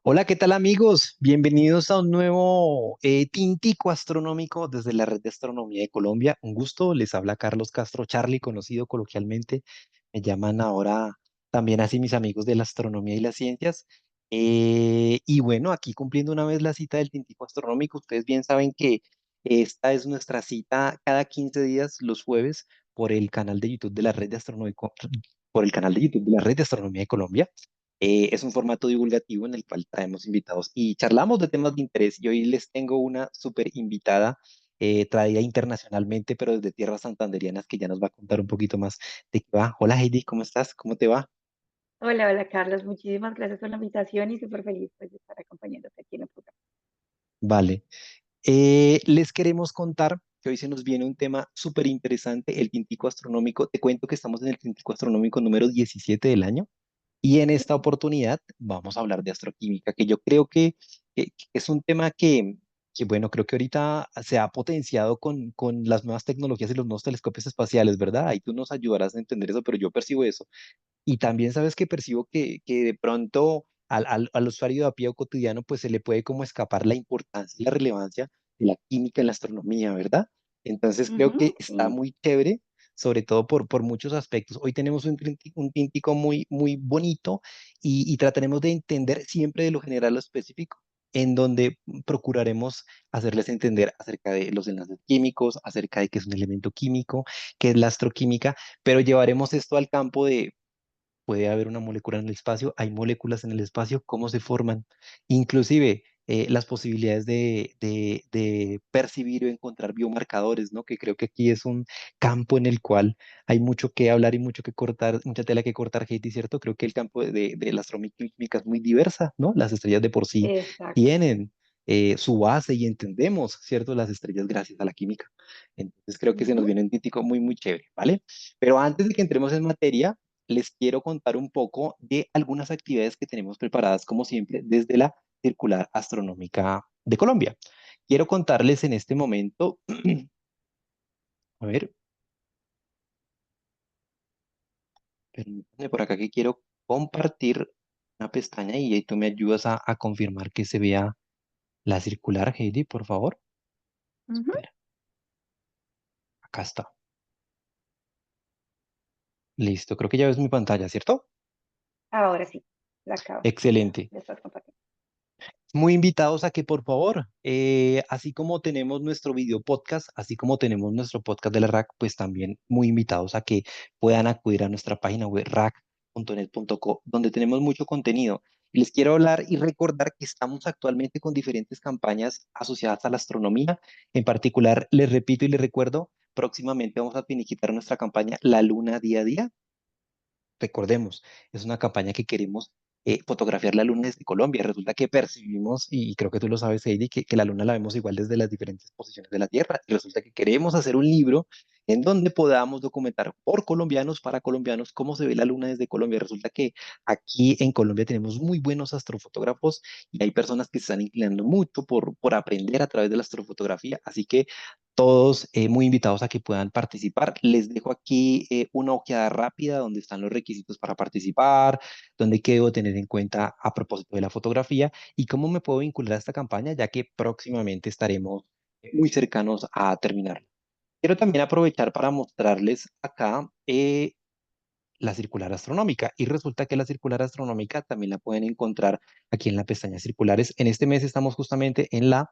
Hola, ¿qué tal amigos? Bienvenidos a un nuevo tintico astronómico desde la Red de Astronomía de Colombia. Un gusto, les habla Carlos Castro Charlie, conocido coloquialmente. Me llaman ahora también así mis amigos de la astronomía y las ciencias. Y bueno, aquí cumpliendo una vez la cita del tintico astronómico, ustedes bien saben que esta es nuestra cita cada 15 días, los jueves, por el canal de YouTube de la Red de Astronomía, por el canal de YouTube de la Red de Astronomía de Colombia. Es un formato divulgativo en el cual traemos invitados y charlamos de temas de interés. Y hoy les tengo una súper invitada, traída internacionalmente, pero desde tierras santanderianas, que ya nos va a contar un poquito más de qué va. Hola Heidi, ¿cómo estás? ¿Cómo te va? Hola, hola Carlos, muchísimas gracias por la invitación y súper feliz pues, de estar acompañándote aquí en el programa. Vale. Les queremos contar que hoy se nos viene un tema súper interesante, el tintico astronómico. Te cuento que estamos en el tintico astronómico número 17 del año. Y en esta oportunidad vamos a hablar de astroquímica, que yo creo que es un tema que, bueno, creo que ahorita se ha potenciado con las nuevas tecnologías y los nuevos telescopios espaciales, ¿verdad? Ahí tú nos ayudarás a entender eso, pero yo percibo eso. Y también sabes que percibo que de pronto al usuario de a pie o cotidiano, pues se le puede como escapar la importancia y la relevancia de la química en la astronomía, ¿verdad? Entonces creo Ujú, que está sí, muy chévere, sobre todo por muchos aspectos. Hoy tenemos un tíntico muy, muy bonito y trataremos de entender siempre de lo general a lo específico, en donde procuraremos hacerles entender acerca de los enlaces químicos, acerca de qué es un elemento químico, qué es la astroquímica, pero llevaremos esto al campo de puede haber una molécula en el espacio, hay moléculas en el espacio, cómo se forman, inclusive las posibilidades de percibir o encontrar biomarcadores, ¿no? Que creo que aquí es un campo en el cual hay mucho que hablar y mucho que cortar, mucha tela que cortar, Heidi, ¿cierto? Creo que el campo de la astroquímica es muy diversa, ¿no? Las estrellas de por sí exacto. tienen su base y entendemos, ¿cierto? Las estrellas gracias a la química. Entonces creo que se nos Ujú, viene un típico muy, muy chévere, ¿vale? Pero antes de que entremos en materia, les quiero contar un poco de algunas actividades que tenemos preparadas, como siempre, desde la Circular Astronómica de Colombia. Quiero contarles en este momento, a ver, permítanme por acá que quiero compartir una pestaña y ahí tú me ayudas a confirmar que se vea la circular, Heidi, por favor. ujú. Espera, acá está. Listo, creo que ya ves mi pantalla, ¿cierto? Ahora sí, la acabo, ya, Excelente. ya estás compartiendo. Muy invitados a que por favor, así como tenemos nuestro video podcast, así como tenemos nuestro podcast de la RAC, pues también muy invitados a que puedan acudir a nuestra página web rac.net.co, donde tenemos mucho contenido. Y les quiero hablar y recordar que estamos actualmente con diferentes campañas asociadas a la astronomía. En particular, les repito y les recuerdo, próximamente vamos a finiquitar nuestra campaña La Luna Día a Día. Recordemos, es una campaña que queremos fotografiar la luna desde Colombia. Resulta que percibimos, y creo que tú lo sabes, Heidi, que la luna la vemos igual desde las diferentes posiciones de la Tierra. Y resulta que queremos hacer un libro en donde podamos documentar por colombianos, para colombianos, cómo se ve la luna desde Colombia. Resulta que aquí en Colombia tenemos muy buenos astrofotógrafos y hay personas que se están inclinando mucho por aprender a través de la astrofotografía. Así que todos muy invitados a que puedan participar. Les dejo aquí una ojeada rápida donde están los requisitos para participar, donde qué debo tener en cuenta a propósito de la fotografía y cómo me puedo vincular a esta campaña, ya que próximamente estaremos muy cercanos a terminar. Quiero también aprovechar para mostrarles acá la circular astronómica y resulta que la circular astronómica también la pueden encontrar aquí en la pestaña circulares. En este mes estamos justamente en la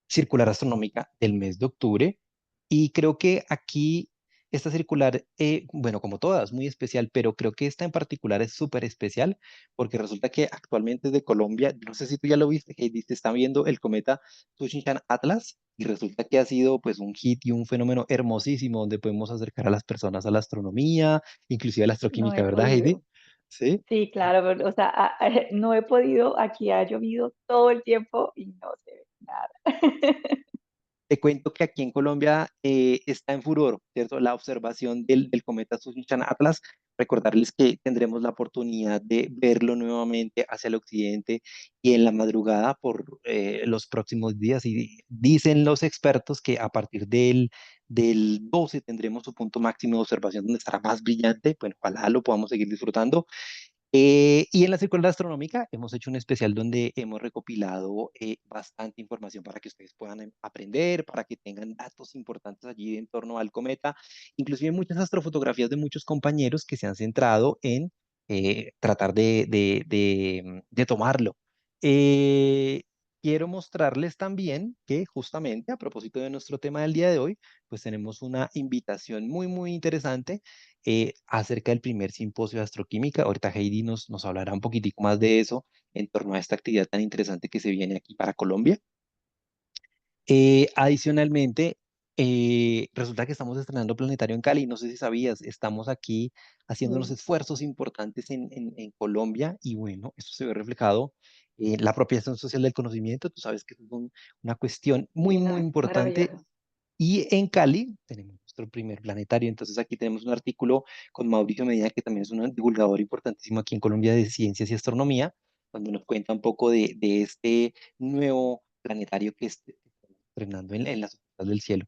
circular astronómica del mes de octubre. Y creo que aquí esta circular, bueno, como todas, muy especial, pero creo que esta en particular es súper especial porque resulta que actualmente es de Colombia. No sé si tú ya lo viste, que se está viendo el cometa Tsuchinchan Atlas y resulta que ha sido pues un hit y un fenómeno hermosísimo donde podemos acercar a las personas a la astronomía, inclusive a la No astroquímica, he ¿verdad, Heidi? podido. Sí. Sí, claro, o sea, no he podido, aquí ha llovido todo el tiempo y no se ve nada. Te cuento que aquí en Colombia está en furor, ¿cierto? La observación del cometa Tsuchinchan Atlas. Recordarles que tendremos la oportunidad de verlo nuevamente hacia el occidente y en la madrugada por los próximos días. Y dicen los expertos que a partir del 12 tendremos su punto máximo de observación donde estará más brillante. Bueno, ojalá lo podamos seguir disfrutando. Y en la circular astronómica hemos hecho un especial donde hemos recopilado bastante información para que ustedes puedan aprender, para que tengan datos importantes allí en torno al cometa, inclusive muchas astrofotografías de muchos compañeros que se han centrado en tratar de tomarlo. Eh, Quiero mostrarles también que justamente a propósito de nuestro tema del día de hoy, pues tenemos una invitación muy, muy interesante acerca del primer simposio de astroquímica. Ahorita Heidi nos hablará un poquitico más de eso en torno a esta actividad tan interesante que se viene aquí para Colombia. Adicionalmente, resulta que estamos estrenando Planetario en Cali. No sé si sabías, estamos aquí haciendo unos Mm, esfuerzos importantes en Colombia y bueno, eso se ve reflejado en la apropiación social del conocimiento. Tú sabes que es una cuestión muy, sí, no, muy es importante maravilloso. y en Cali tenemos nuestro primer planetario. Entonces aquí tenemos un artículo con Mauricio Medina, que también es un divulgador importantísimo aquí en Colombia de ciencias y astronomía, donde nos cuenta un poco de este nuevo planetario que estamos estrenando en las ofertas del cielo.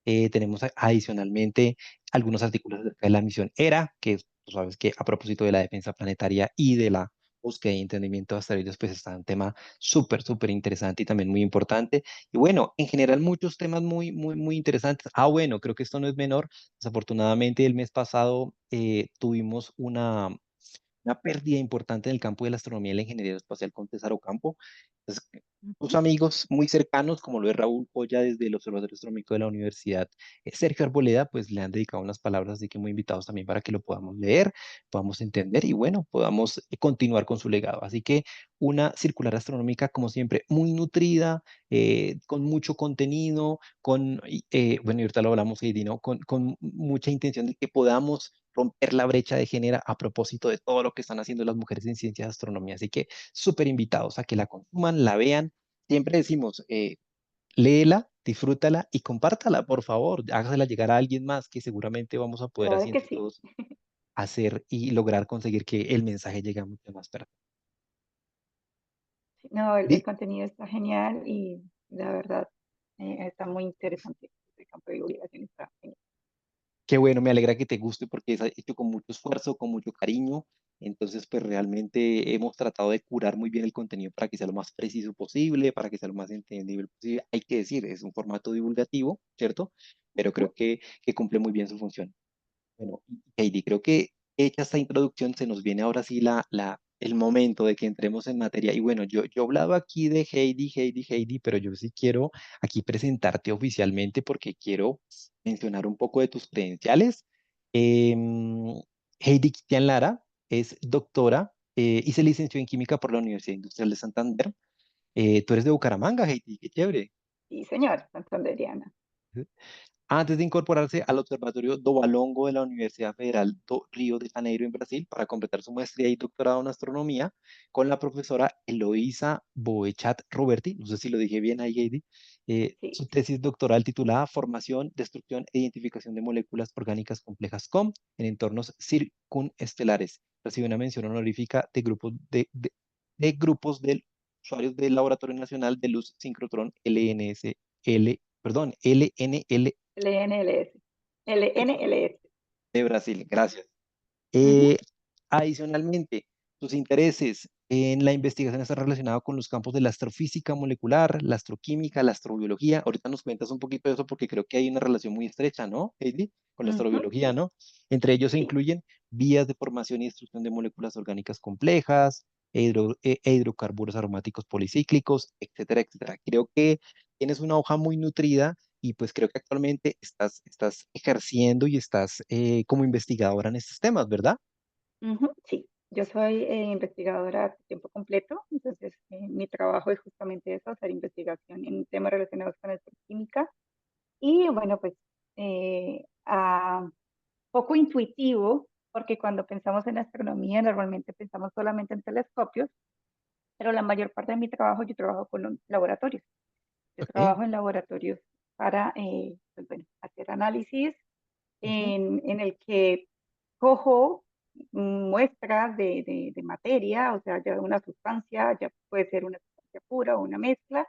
Tenemos adicionalmente algunos artículos acerca de la misión ERA, que tú sabes que a propósito de la defensa planetaria y de la búsqueda y entendimiento de asteroides, pues está un tema súper, súper interesante y también muy importante. Y bueno, en general muchos temas muy, muy, muy interesantes. Ah, bueno, creo que esto no es menor. Desafortunadamente el mes pasado tuvimos una pérdida importante en el campo de la astronomía y la ingeniería espacial con César Ocampo. Entonces, sus Ujú. amigos muy cercanos, como lo es Raúl Polla desde el Observatorio Astronómico de la Universidad, Sergio Arboleda, pues le han dedicado unas palabras, así que muy invitados también para que lo podamos leer, podamos entender y bueno, podamos continuar con su legado. Así que una circular astronómica, como siempre, muy nutrida, con mucho contenido, bueno, y ahorita lo hablamos, Heidi, ¿no? Con mucha intención de que podamos romper la brecha de género a propósito de todo lo que están haciendo las mujeres en ciencias de astronomía. Así que súper invitados a que la consuman, la vean. Siempre decimos, léela, disfrútala y compártala, por favor. Hágasela llegar a alguien más que seguramente vamos a poder Claro así que entre sí. todos hacer y lograr conseguir que el mensaje llegue a muchas más personas. Sí, no, el Di- contenido está genial y la verdad está muy interesante. El campo de divulgación está genial. Qué bueno, me alegra que te guste porque es hecho con mucho esfuerzo, con mucho cariño. Entonces, pues realmente hemos tratado de curar muy bien el contenido para que sea lo más preciso posible, para que sea lo más entendible posible. Hay que decir, es un formato divulgativo, ¿cierto? Pero Ujú. creo que cumple muy bien su función. Bueno, Heidi, creo que hecha esta introducción, se nos viene ahora sí el momento de que entremos en materia. Y bueno, yo he hablado aquí de Heidi, Heidi, Heidi, pero yo sí quiero aquí presentarte oficialmente porque quiero mencionar un poco de tus credenciales. Em, Heidi Cristian Lara es doctora y se licenció en química por la Universidad Industrial de Santander. Tú eres de Bucaramanga, Heidi, qué chévere. Sí, señor, santanderiana. Antes de incorporarse al Observatorio do Valongo de la Universidad Federal do Río de Janeiro en Brasil para completar su maestría y doctorado en astronomía con la profesora Eloísa Boechat Roberti, no sé si lo dije bien ahí, Heidi, Sí, su tesis doctoral titulada Formación, Destrucción e Identificación de Moléculas Orgánicas Complejas COM en entornos circunestelares. Recibe una mención honorífica de grupos de usuarios del Laboratorio Nacional de Luz Sincrotrón LNL LNLS. LNLS. de Brasil. Gracias. Ujú, Eh, Adicionalmente, tus intereses en la investigación están relacionados con los campos de la astrofísica molecular, la astroquímica, la astrobiología. Ahorita nos cuentas un poquito de eso porque creo que hay una relación muy estrecha, ¿no, Heidi? Con la ujú, astrobiología, ¿no? Entre ellos se sí. incluyen vías de formación y destrucción de moléculas orgánicas complejas, hidrocarburos aromáticos policíclicos, etcétera, etcétera. Creo que tienes una hoja muy nutrida y pues creo que actualmente estás ejerciendo y estás como investigadora en estos temas, ¿verdad? Ujú, sí, yo soy investigadora a tiempo completo, entonces mi trabajo es justamente eso, hacer investigación en temas relacionados con la química y bueno, pues poco intuitivo, porque cuando pensamos en astronomía normalmente pensamos solamente en telescopios, pero la mayor parte de mi trabajo yo trabajo con los laboratorios. Yo Ok. trabajo en laboratorios para pues, bueno, hacer análisis Ujú. en el que cojo muestras de materia, o sea, ya una sustancia, ya puede ser una sustancia pura o una mezcla,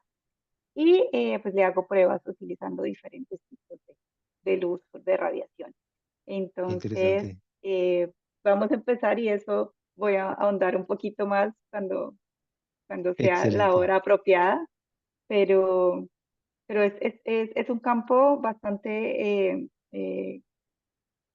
y pues le hago pruebas utilizando diferentes tipos de luz, de radiación. Qué Entonces, interesante. vamos a empezar y eso voy a ahondar un poquito más cuando sea la Excelente. hora apropiada, pero, pero es un campo bastante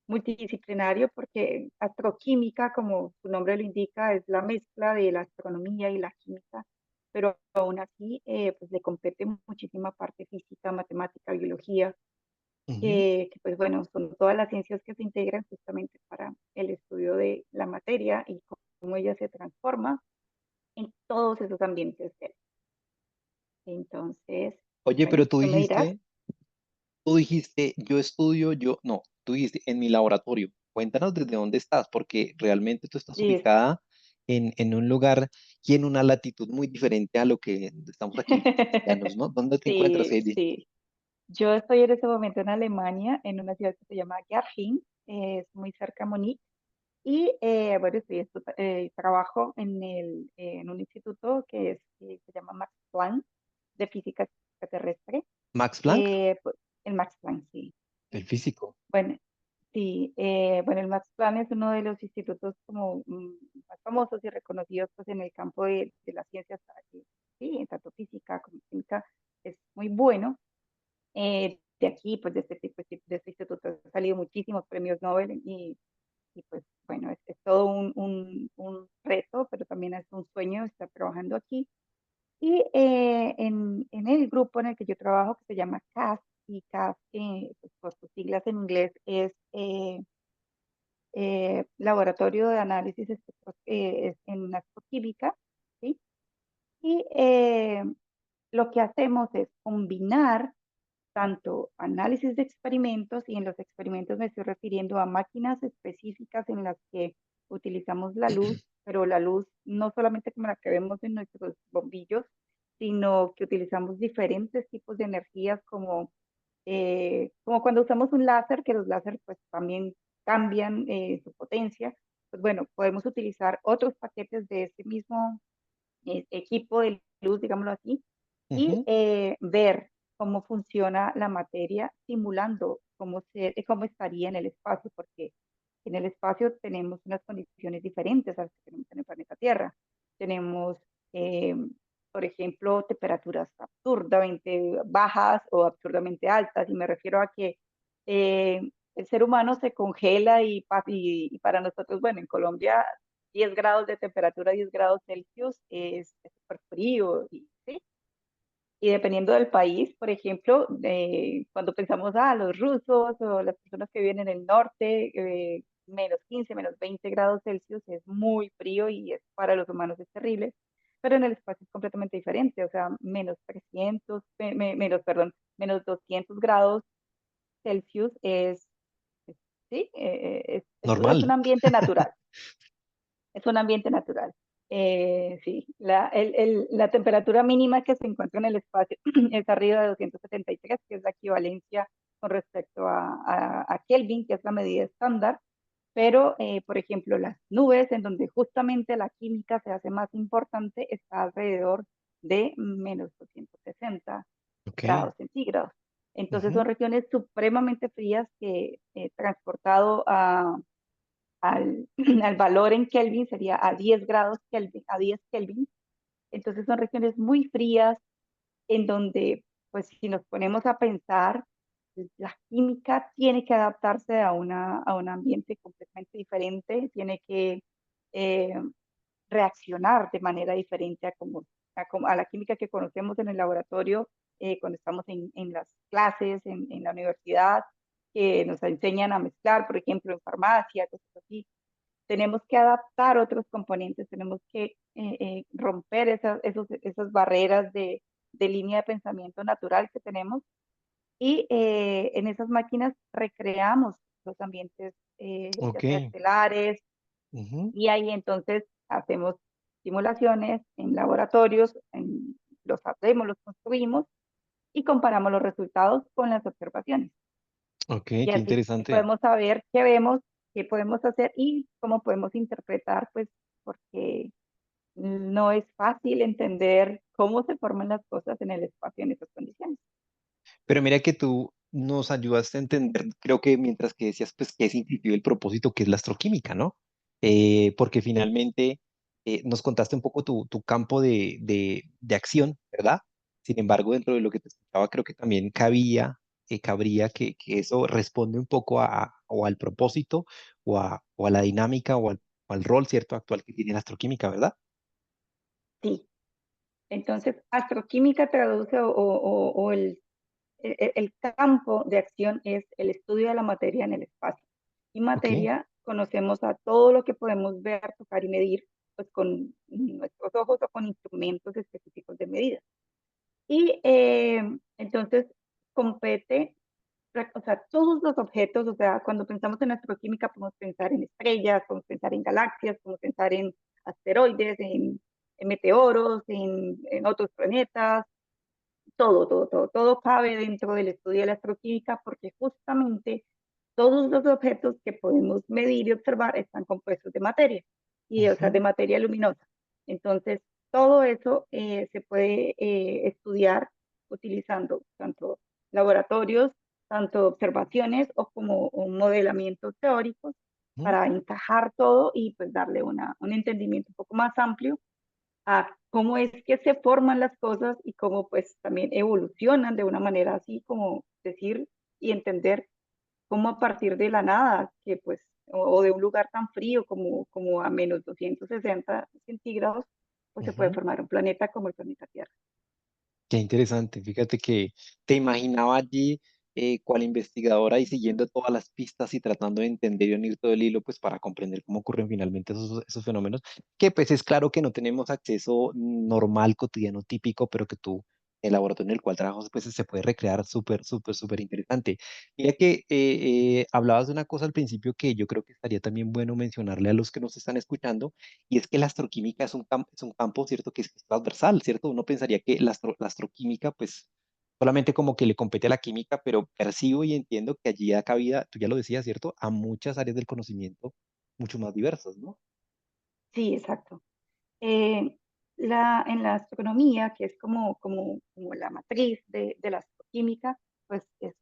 multidisciplinario porque astroquímica, como su nombre lo indica, es la mezcla de la astronomía y la química, pero aún así pues le compete muchísima parte física, matemática, biología, Ujú. que pues bueno, son todas las ciencias que se integran justamente para el estudio de la materia y cómo ella se transforma en todos esos ambientes. Entonces, Oye, bueno, pero tú tú me dirás, dijiste, yo estudio, no, tú dijiste en mi laboratorio. Cuéntanos desde dónde estás, porque realmente tú estás y ubicada en un lugar y en una latitud muy diferente a lo que estamos aquí los colombianos, ¿no? ¿Dónde te encuentras, sí, Heidi? sí. Yo estoy en este momento en Alemania, en una ciudad que se llama Garching, es muy cerca de Múnich, y bueno, trabajo en un instituto que se llama Max Planck de física extraterrestre, Max Planck, pues, el Max Planck, sí. el físico. Bueno, sí, bueno, el Max Planck es uno de los institutos como más famosos y reconocidos pues en el campo de las ciencias, sí, tanto física como química, es muy bueno. De aquí, pues de este tipo de este instituto han salido muchísimos premios Nobel y pues bueno, es todo un reto, pero también es un sueño estar trabajando aquí. Y en el grupo en el que yo trabajo, que se llama CAS, y CAS, pues, por sus siglas en inglés, es Laboratorio de Análisis en Astroquímica, ¿sí? Y lo que hacemos es combinar tanto análisis de experimentos, y en los experimentos me estoy refiriendo a máquinas específicas en las que utilizamos la luz, pero la luz no solamente como la que vemos en nuestros bombillos, sino que utilizamos diferentes tipos de energías como cuando usamos un láser, que los láser pues también cambian su potencia, pues bueno, podemos utilizar otros paquetes de ese mismo equipo de luz, digámoslo así, y Ujú. ver cómo funciona la materia, simulando cómo estaría en el espacio, porque en el espacio tenemos unas condiciones diferentes a las que tenemos en el planeta Tierra. Tenemos, eh, por ejemplo, temperaturas absurdamente bajas o absurdamente altas, y me refiero a que eh, el ser humano se congela y para nosotros, bueno, en Colombia 10 grados de temperatura, 10 grados Celsius es súper frío, ¿sí? Y dependiendo del país, por ejemplo, cuando pensamos, los rusos o las personas que viven en el norte, -15, -20 grados Celsius es muy frío y para los humanos es terrible, pero en el espacio es completamente diferente, o sea, -300, perdón, -200 grados Celsius sí, es un Normal. ambiente natural. Es un ambiente natural. Sí, la temperatura mínima que se encuentra en el espacio es arriba de 273, que es la equivalencia con respecto a Kelvin, que es la medida estándar. Pero, por ejemplo, las nubes, en donde justamente la química se hace más importante, está alrededor de -260 Ok. grados centígrados. Entonces Ujú. son regiones supremamente frías que transportado al valor en Kelvin sería a 10 grados Kelvin, a 10 Kelvin. Entonces son regiones muy frías en donde, pues si nos ponemos a pensar, la química tiene que adaptarse a un ambiente completamente diferente, tiene que eh, reaccionar de manera diferente a la química que conocemos en el laboratorio, cuando estamos en las clases, en la universidad, que nos enseñan a mezclar, por ejemplo, en farmacia, cosas así. Tenemos que adaptar otros componentes, tenemos que romper esas barreras de línea de pensamiento natural que tenemos, y en esas máquinas recreamos los ambientes, ya Ok. sea estelares, Ujú. y ahí entonces hacemos simulaciones en laboratorios, los hacemos, los construimos y comparamos los resultados con las observaciones. Ok, Y qué así interesante. podemos saber qué vemos, qué podemos hacer y cómo podemos interpretar, pues porque no es fácil entender cómo se forman las cosas en el espacio en esas condiciones. Pero mira que tú nos ayudaste a entender, creo que mientras que decías, pues, que es inclusive el propósito que es la astroquímica, ¿no? porque finalmente nos contaste un poco tu campo de acción, ¿verdad? Sin embargo, dentro de lo que te escuchaba, creo que también cabría que eso responde un poco o al propósito o a la dinámica o al rol, ¿cierto?, actual que tiene la astroquímica, ¿verdad? Sí, entonces astroquímica traduce o el campo de acción es el estudio de la materia en el espacio. Y Ok. materia conocemos a todo lo que podemos ver, tocar y medir, pues con nuestros ojos o con instrumentos específicos de medida. Y entonces compete, o sea, todos los objetos, o sea, cuando pensamos en astroquímica podemos pensar en estrellas, podemos pensar en galaxias, podemos pensar en asteroides, en meteoros, en otros planetas, todo cabe dentro del estudio de la astroquímica porque justamente todos los objetos que podemos medir y observar están compuestos de materia, y, o sea, de Ujú, materia luminosa. Entonces, todo eso se puede estudiar utilizando tanto laboratorios, tanto observaciones o como un modelamientos teóricos ujú, para encajar todo y pues darle un entendimiento un poco más amplio a cómo es que se forman las cosas y cómo pues también evolucionan de una manera así como decir y entender cómo a partir de la nada, que pues, o de un lugar tan frío como a menos 260 centígrados, pues se puede ujú. formar un planeta como el planeta Tierra. Qué interesante. Fíjate que te imaginaba allí cual investigadora y siguiendo todas las pistas y tratando de entender y unir todo el hilo, pues para comprender cómo ocurren finalmente esos fenómenos, que pues es claro que no tenemos acceso normal, cotidiano, típico, pero que tú, el laboratorio en el cual trabajas, pues se puede recrear súper, súper, súper interesante. Mira que hablabas de una cosa al principio que yo creo que estaría también bueno mencionarle a los que nos están escuchando y es que la astroquímica es un campo, ¿cierto?, que es transversal, ¿cierto? Uno pensaría que la astroquímica, pues, solamente como que le compete a la química, pero percibo y entiendo que allí da cabida, tú ya lo decías, ¿cierto?, a muchas áreas del conocimiento mucho más diversas, ¿no? Sí, exacto. Eh, en la astronomía, que es como la matriz de la astroquímica, pues es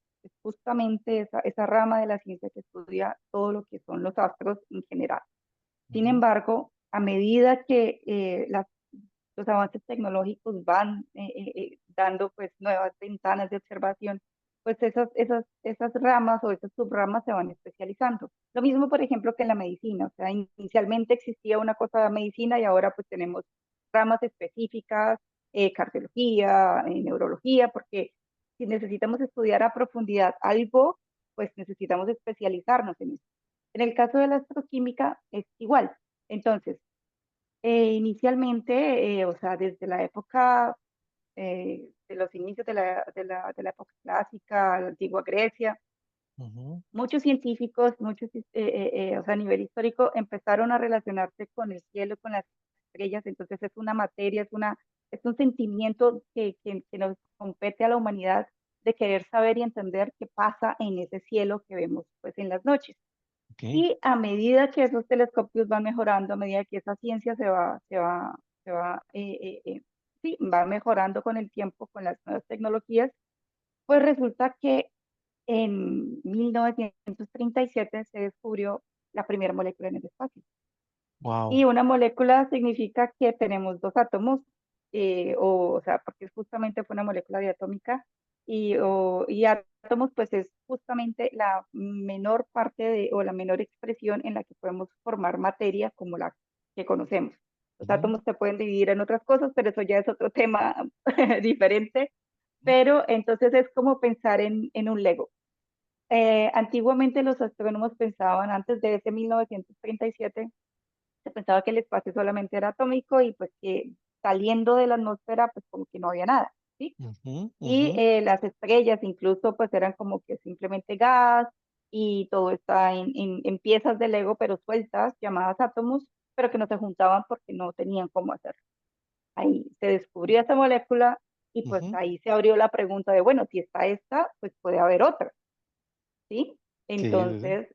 justamente esa rama de la ciencia que estudia todo lo que son los astros en general. Sin Ujú, embargo, a medida que los avances tecnológicos van dando pues nuevas ventanas de observación, pues esas ramas o esas subramas se van especializando. Lo mismo, por ejemplo, que en la medicina. O sea, inicialmente existía una cosa de medicina y ahora pues tenemos ramas específicas, cardiología, neurología, porque si necesitamos estudiar a profundidad algo, pues necesitamos especializarnos en eso. En el caso de la astroquímica es igual. Entonces, inicialmente, o sea, desde la época, de los inicios de la época clásica, la antigua Grecia, ujú, muchos científicos, o sea, a nivel histórico, empezaron a relacionarse con el cielo, con las estrellas, entonces es una materia, es un sentimiento que nos compete a la humanidad de querer saber y entender qué pasa en ese cielo que vemos pues en las noches. ok, Y a medida que esos telescopios van mejorando, a medida que esa ciencia sí, va mejorando con el tiempo, con las nuevas tecnologías, pues resulta que en 1937 se descubrió la primera molécula en el espacio. Y wow, una molécula significa que tenemos dos átomos, o sea, porque justamente fue una molécula diatómica, y átomos pues es justamente la menor parte o la menor expresión en la que podemos formar materia como la que conocemos. Los ujú, átomos se pueden dividir en otras cosas, pero eso ya es otro tema diferente. Pero entonces es como pensar en un Lego. Antiguamente los astrónomos pensaban, antes de ese 1937, se pensaba que el espacio solamente era atómico y pues que saliendo de la atmósfera pues como que no había nada, ¿sí? ujú, Y ujú, las estrellas incluso pues eran como que simplemente gas y todo está en piezas de Lego pero sueltas, llamadas átomos, pero que no se juntaban porque no tenían cómo hacerlo. Ahí se descubrió esa molécula y pues ujú. ahí se abrió la pregunta de, bueno, si está esta, pues puede haber otra, ¿sí? Sí, sí, sí. Entonces,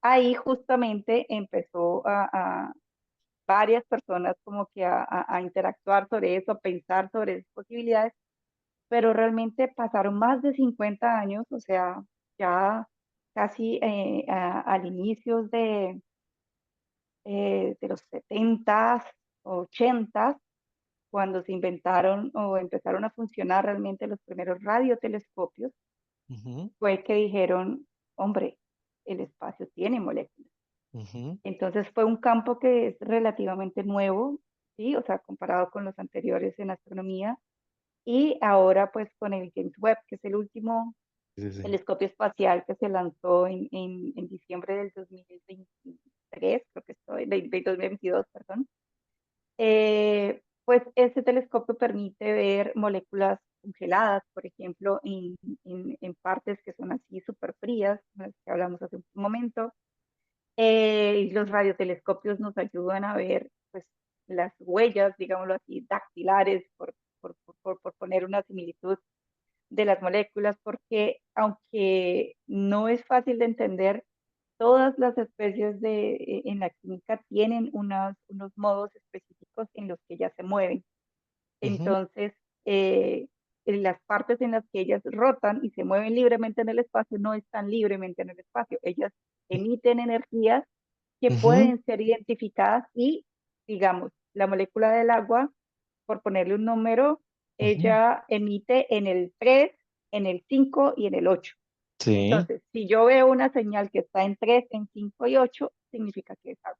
ahí justamente empezó varias personas como que a interactuar sobre eso, a pensar sobre esas posibilidades, pero realmente pasaron más de 50 años, o sea, ya casi al inicio de los 70s, 80s, cuando se inventaron o empezaron a funcionar realmente los primeros radiotelescopios, Ujú, fue que dijeron, hombre, el espacio tiene moléculas. ujú, Entonces fue un campo que es relativamente nuevo, ¿sí? O sea, comparado con los anteriores en astronomía. Y ahora pues con el James Webb, que es el último sí, sí, sí. telescopio espacial que se lanzó en diciembre del 2023, creo que estoy, de 2022, perdón. Pues ese telescopio permite ver moléculas congeladas, por ejemplo, en partes que son así súper frías, de las que hablamos hace un momento. Y los radiotelescopios nos ayudan a ver pues, las huellas, digámoslo así, dactilares, por poner una similitud de las moléculas, porque aunque no es fácil de entender, todas las especies en la química tienen unos modos específicos en los que ellas se mueven. Ujú, Entonces, en las partes en las que ellas rotan y se mueven libremente en el espacio no están libremente en el espacio. Ellas emiten energías que ujú, pueden ser identificadas y, digamos, la molécula del agua, por ponerle un número, ujú. ella emite en el 3, en el 5 y en el 8. Sí. Entonces, si yo veo una señal que está en 3, en 5 y 8, significa que es agua.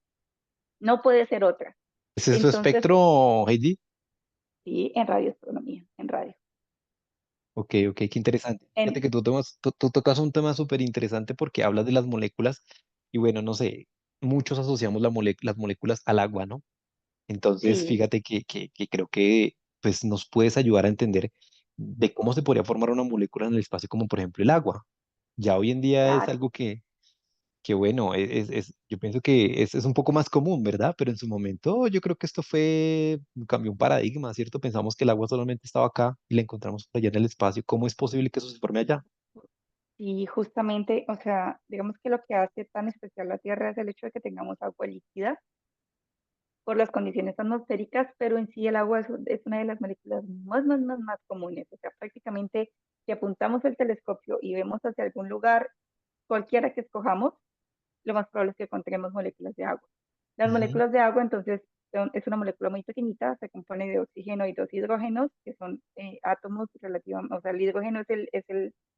No puede ser otra. ¿Ese es su Entonces, espectro, Heidi? sí, en radioastronomía, en radio. Ok, ok, qué interesante. Fíjate En, que tú tocas un tema súper interesante porque hablas de las moléculas y bueno, no sé, muchos asociamos las moléculas al agua, ¿no? Entonces, sí, fíjate que creo que pues, nos puedes ayudar a entender de cómo se podría formar una molécula en el espacio, como por ejemplo el agua. Ya hoy en día es claro. algo que bueno, yo pienso que es un poco más común, ¿verdad? Pero en su momento yo creo que esto cambió un paradigma, ¿cierto? Pensamos que el agua solamente estaba acá y la encontramos por allá en el espacio. ¿Cómo es posible que eso se forme allá? Y justamente, o sea, digamos que lo que hace tan especial la Tierra es el hecho de que tengamos agua líquida por las condiciones atmosféricas, pero en sí el agua es una de las moléculas más comunes. O sea, prácticamente si apuntamos el telescopio y vemos hacia algún lugar, cualquiera que escojamos, lo más probable es que encontremos moléculas de agua. Las Ujú, moléculas de agua, entonces, es una molécula muy pequeñita, se compone de oxígeno y dos hidrógenos, que son átomos relativamente, o sea, el hidrógeno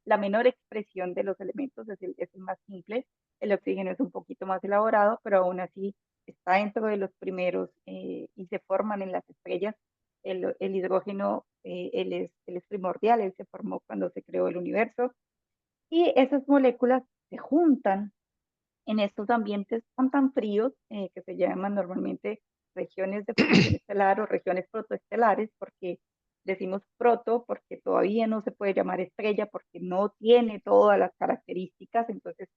la menor expresión de los elementos, es el más simple, el oxígeno es un poquito más elaborado, pero aún así está dentro de los primeros y se forman en las estrellas. El hidrógeno, él es primordial, él se formó cuando se creó el universo, y esas moléculas se juntan en estos ambientes tan fríos, que se llaman normalmente regiones de formación estelar o regiones protoestelares, porque decimos proto porque todavía no se puede llamar estrella porque no tiene todas las características. Entonces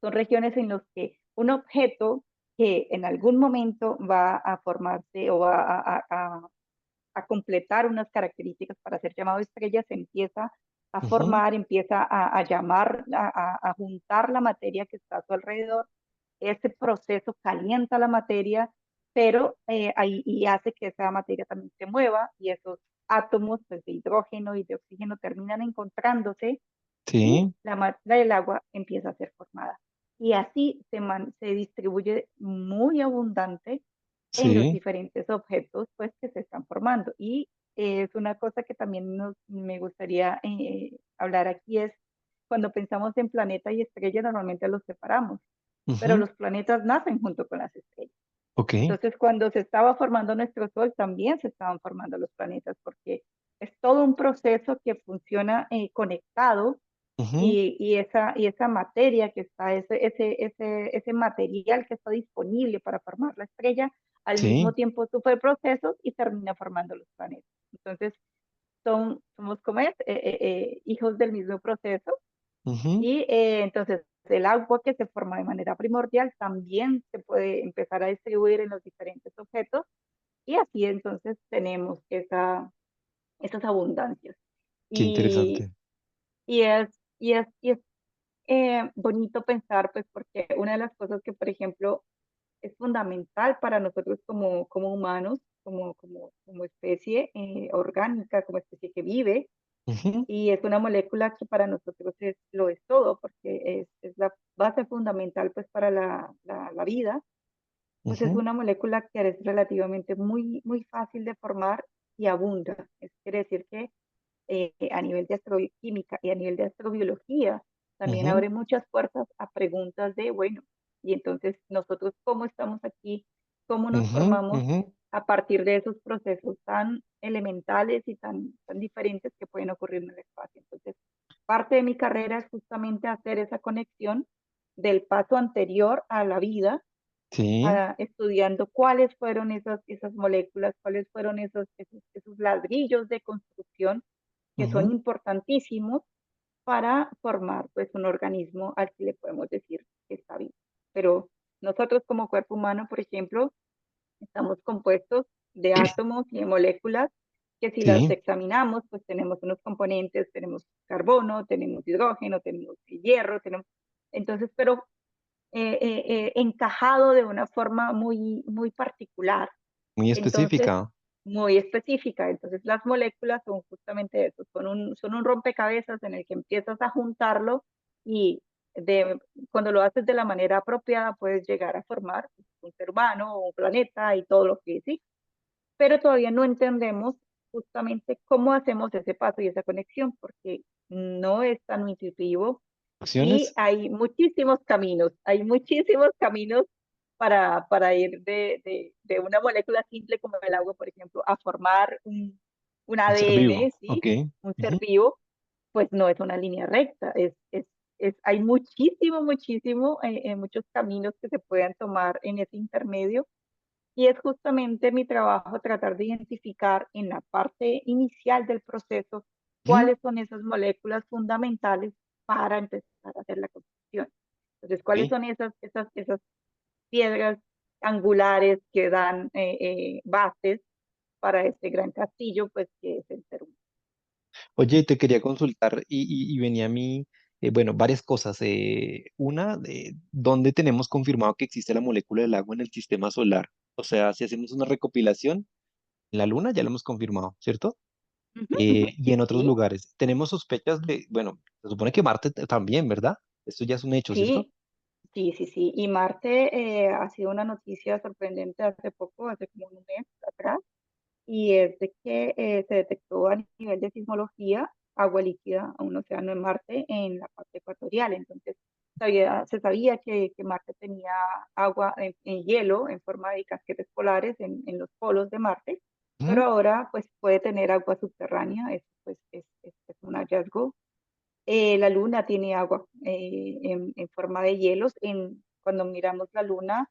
son regiones en las que un objeto que en algún momento va a formarse o va a completar unas características para ser llamado estrella, se empieza a ujú, formar, empieza a llamar, a juntar la materia que está a su alrededor. Ese proceso calienta la materia, pero y hace que esa materia también se mueva y esos átomos pues, de hidrógeno y de oxígeno terminan encontrándose y sí, la materia del agua empieza a ser formada. Y así se distribuye muy abundante en los sí, diferentes objetos pues, que se están formando. Y es una cosa que también me gustaría hablar aquí, es cuando pensamos en planeta y estrella, normalmente los separamos, pero ujú, los planetas nacen junto con las estrellas. ok, Entonces, cuando se estaba formando nuestro Sol, también se estaban formando los planetas, porque es todo un proceso que funciona conectado, ujú, y esa materia que está, ese material que está disponible para formar la estrella, al mismo sí, tiempo sufre procesos y termina formando los planetas. Entonces, somos como hijos del mismo proceso, ujú, y entonces el agua que se forma de manera primordial también se puede empezar a distribuir en los diferentes objetos, y así entonces tenemos esas abundancias. qué Y, interesante. y es bonito pensar, pues, porque una de las cosas que, por ejemplo, es fundamental para nosotros como humanos, como especie orgánica, como especie que vive, Ujú, y es una molécula que para nosotros lo es todo, porque es la base fundamental, pues, para la vida, Pues es ujú, una molécula que es relativamente muy fácil de formar y abunda. Es quiere decir que a nivel de astroquímica y a nivel de astrobiología, también ujú, abre muchas puertas a preguntas de, bueno, y entonces nosotros cómo estamos aquí, cómo nos ujú, formamos ujú. a partir de esos procesos tan elementales y tan diferentes que pueden ocurrir en el espacio. Entonces, parte de mi carrera es justamente hacer esa conexión del paso anterior a la vida, Sí, estudiando cuáles fueron esas moléculas, cuáles fueron esos ladrillos de construcción que son ujú, importantísimos para formar pues un organismo al que le podemos decir que está vivo. Pero nosotros como cuerpo humano, por ejemplo, estamos compuestos de átomos y de moléculas que si las sí, examinamos, pues tenemos unos componentes, tenemos carbono, tenemos hidrógeno, tenemos hierro, tenemos... Entonces, pero encajado de una forma muy particular. muy Entonces, específica. muy específica. Entonces, las moléculas son justamente eso, son un rompecabezas en el que empiezas a juntarlo y cuando lo haces de la manera apropiada puedes llegar a formar un ser humano o un planeta y todo lo que sí, pero todavía no entendemos justamente cómo hacemos ese paso y esa conexión porque no es tan intuitivo y Acciones. hay muchísimos caminos para ir de una molécula simple como el agua, por ejemplo, a formar un Un ser ADN, vivo. ¿sí? Ok. Un ser Ujú, vivo, pues no es una línea recta, hay muchos caminos que se pueden tomar en ese intermedio y es justamente mi trabajo tratar de identificar en la parte inicial del proceso ujú, cuáles son esas moléculas fundamentales para empezar a hacer la construcción. Entonces, cuáles ok. son esas piedras angulares que dan bases para este gran castillo, pues que es el ser humano. Oye, te quería consultar y venía a mí, bueno, varias cosas. Una, ¿dónde tenemos confirmado que existe la molécula del agua en el sistema solar? O sea, si hacemos una recopilación, en la Luna ya lo hemos confirmado, ¿cierto? Ujú, ujú. Y en otros Sí, lugares. Tenemos sospechas de, bueno, se supone que Marte también, ¿verdad? Esto ya es un hecho, ¿cierto? sí, sí. Y Marte ha sido una noticia sorprendente hace poco, hace como un mes atrás, y es de que se detectó a nivel de sismología agua líquida a un océano en Marte en la parte ecuatorial. Entonces, se sabía que Marte tenía agua en hielo en forma de casquetes polares en los polos de Marte, pero Ujú, ahora pues puede tener agua subterránea, eso pues es un hallazgo. La Luna tiene agua en forma de hielos. Cuando miramos la Luna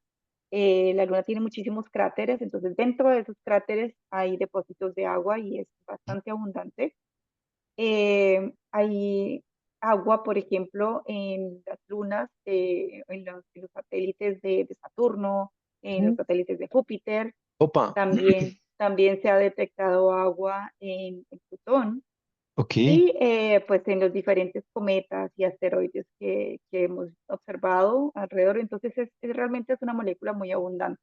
tiene muchísimos cráteres, entonces dentro de esos cráteres hay depósitos de agua y es bastante abundante. Hay agua, por ejemplo, en las lunas, en los satélites de Saturno, en los ujú. satélites de Júpiter. Opa, También se ha detectado agua en Plutón. ok, Y pues en los diferentes cometas y asteroides que hemos observado alrededor, entonces realmente es una molécula muy abundante.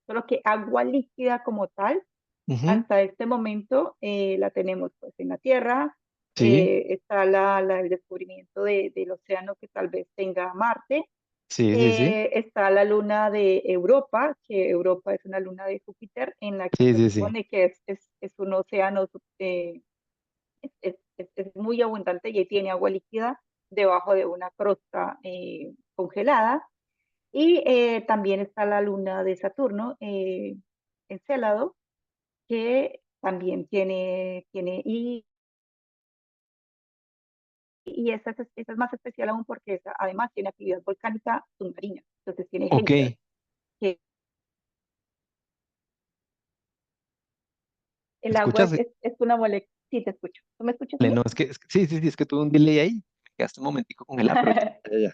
Solo que agua líquida como tal, ujú, hasta este momento la tenemos pues en la Tierra, sí, está el descubrimiento del océano que tal vez tenga Marte, sí, sí, sí, está la luna de Europa, que Europa es una luna de Júpiter en la que sí, se sí, sí. supone que es un océano es muy abundante y tiene agua líquida debajo de una crosta congelada. Y también está la luna de Saturno, Encélado, que también y esa es más especial aún porque esa, además tiene actividad volcánica submarina, entonces tiene Ok, geysers, que ¿me el agua escuchas? es una molécula. Sí, te escucho. ¿Tú me escuchas a Vale, mí? no, sí, sí, sí, es que tuve un delay ahí, me quedaste un momentico congelada, pero ya, ya, ya.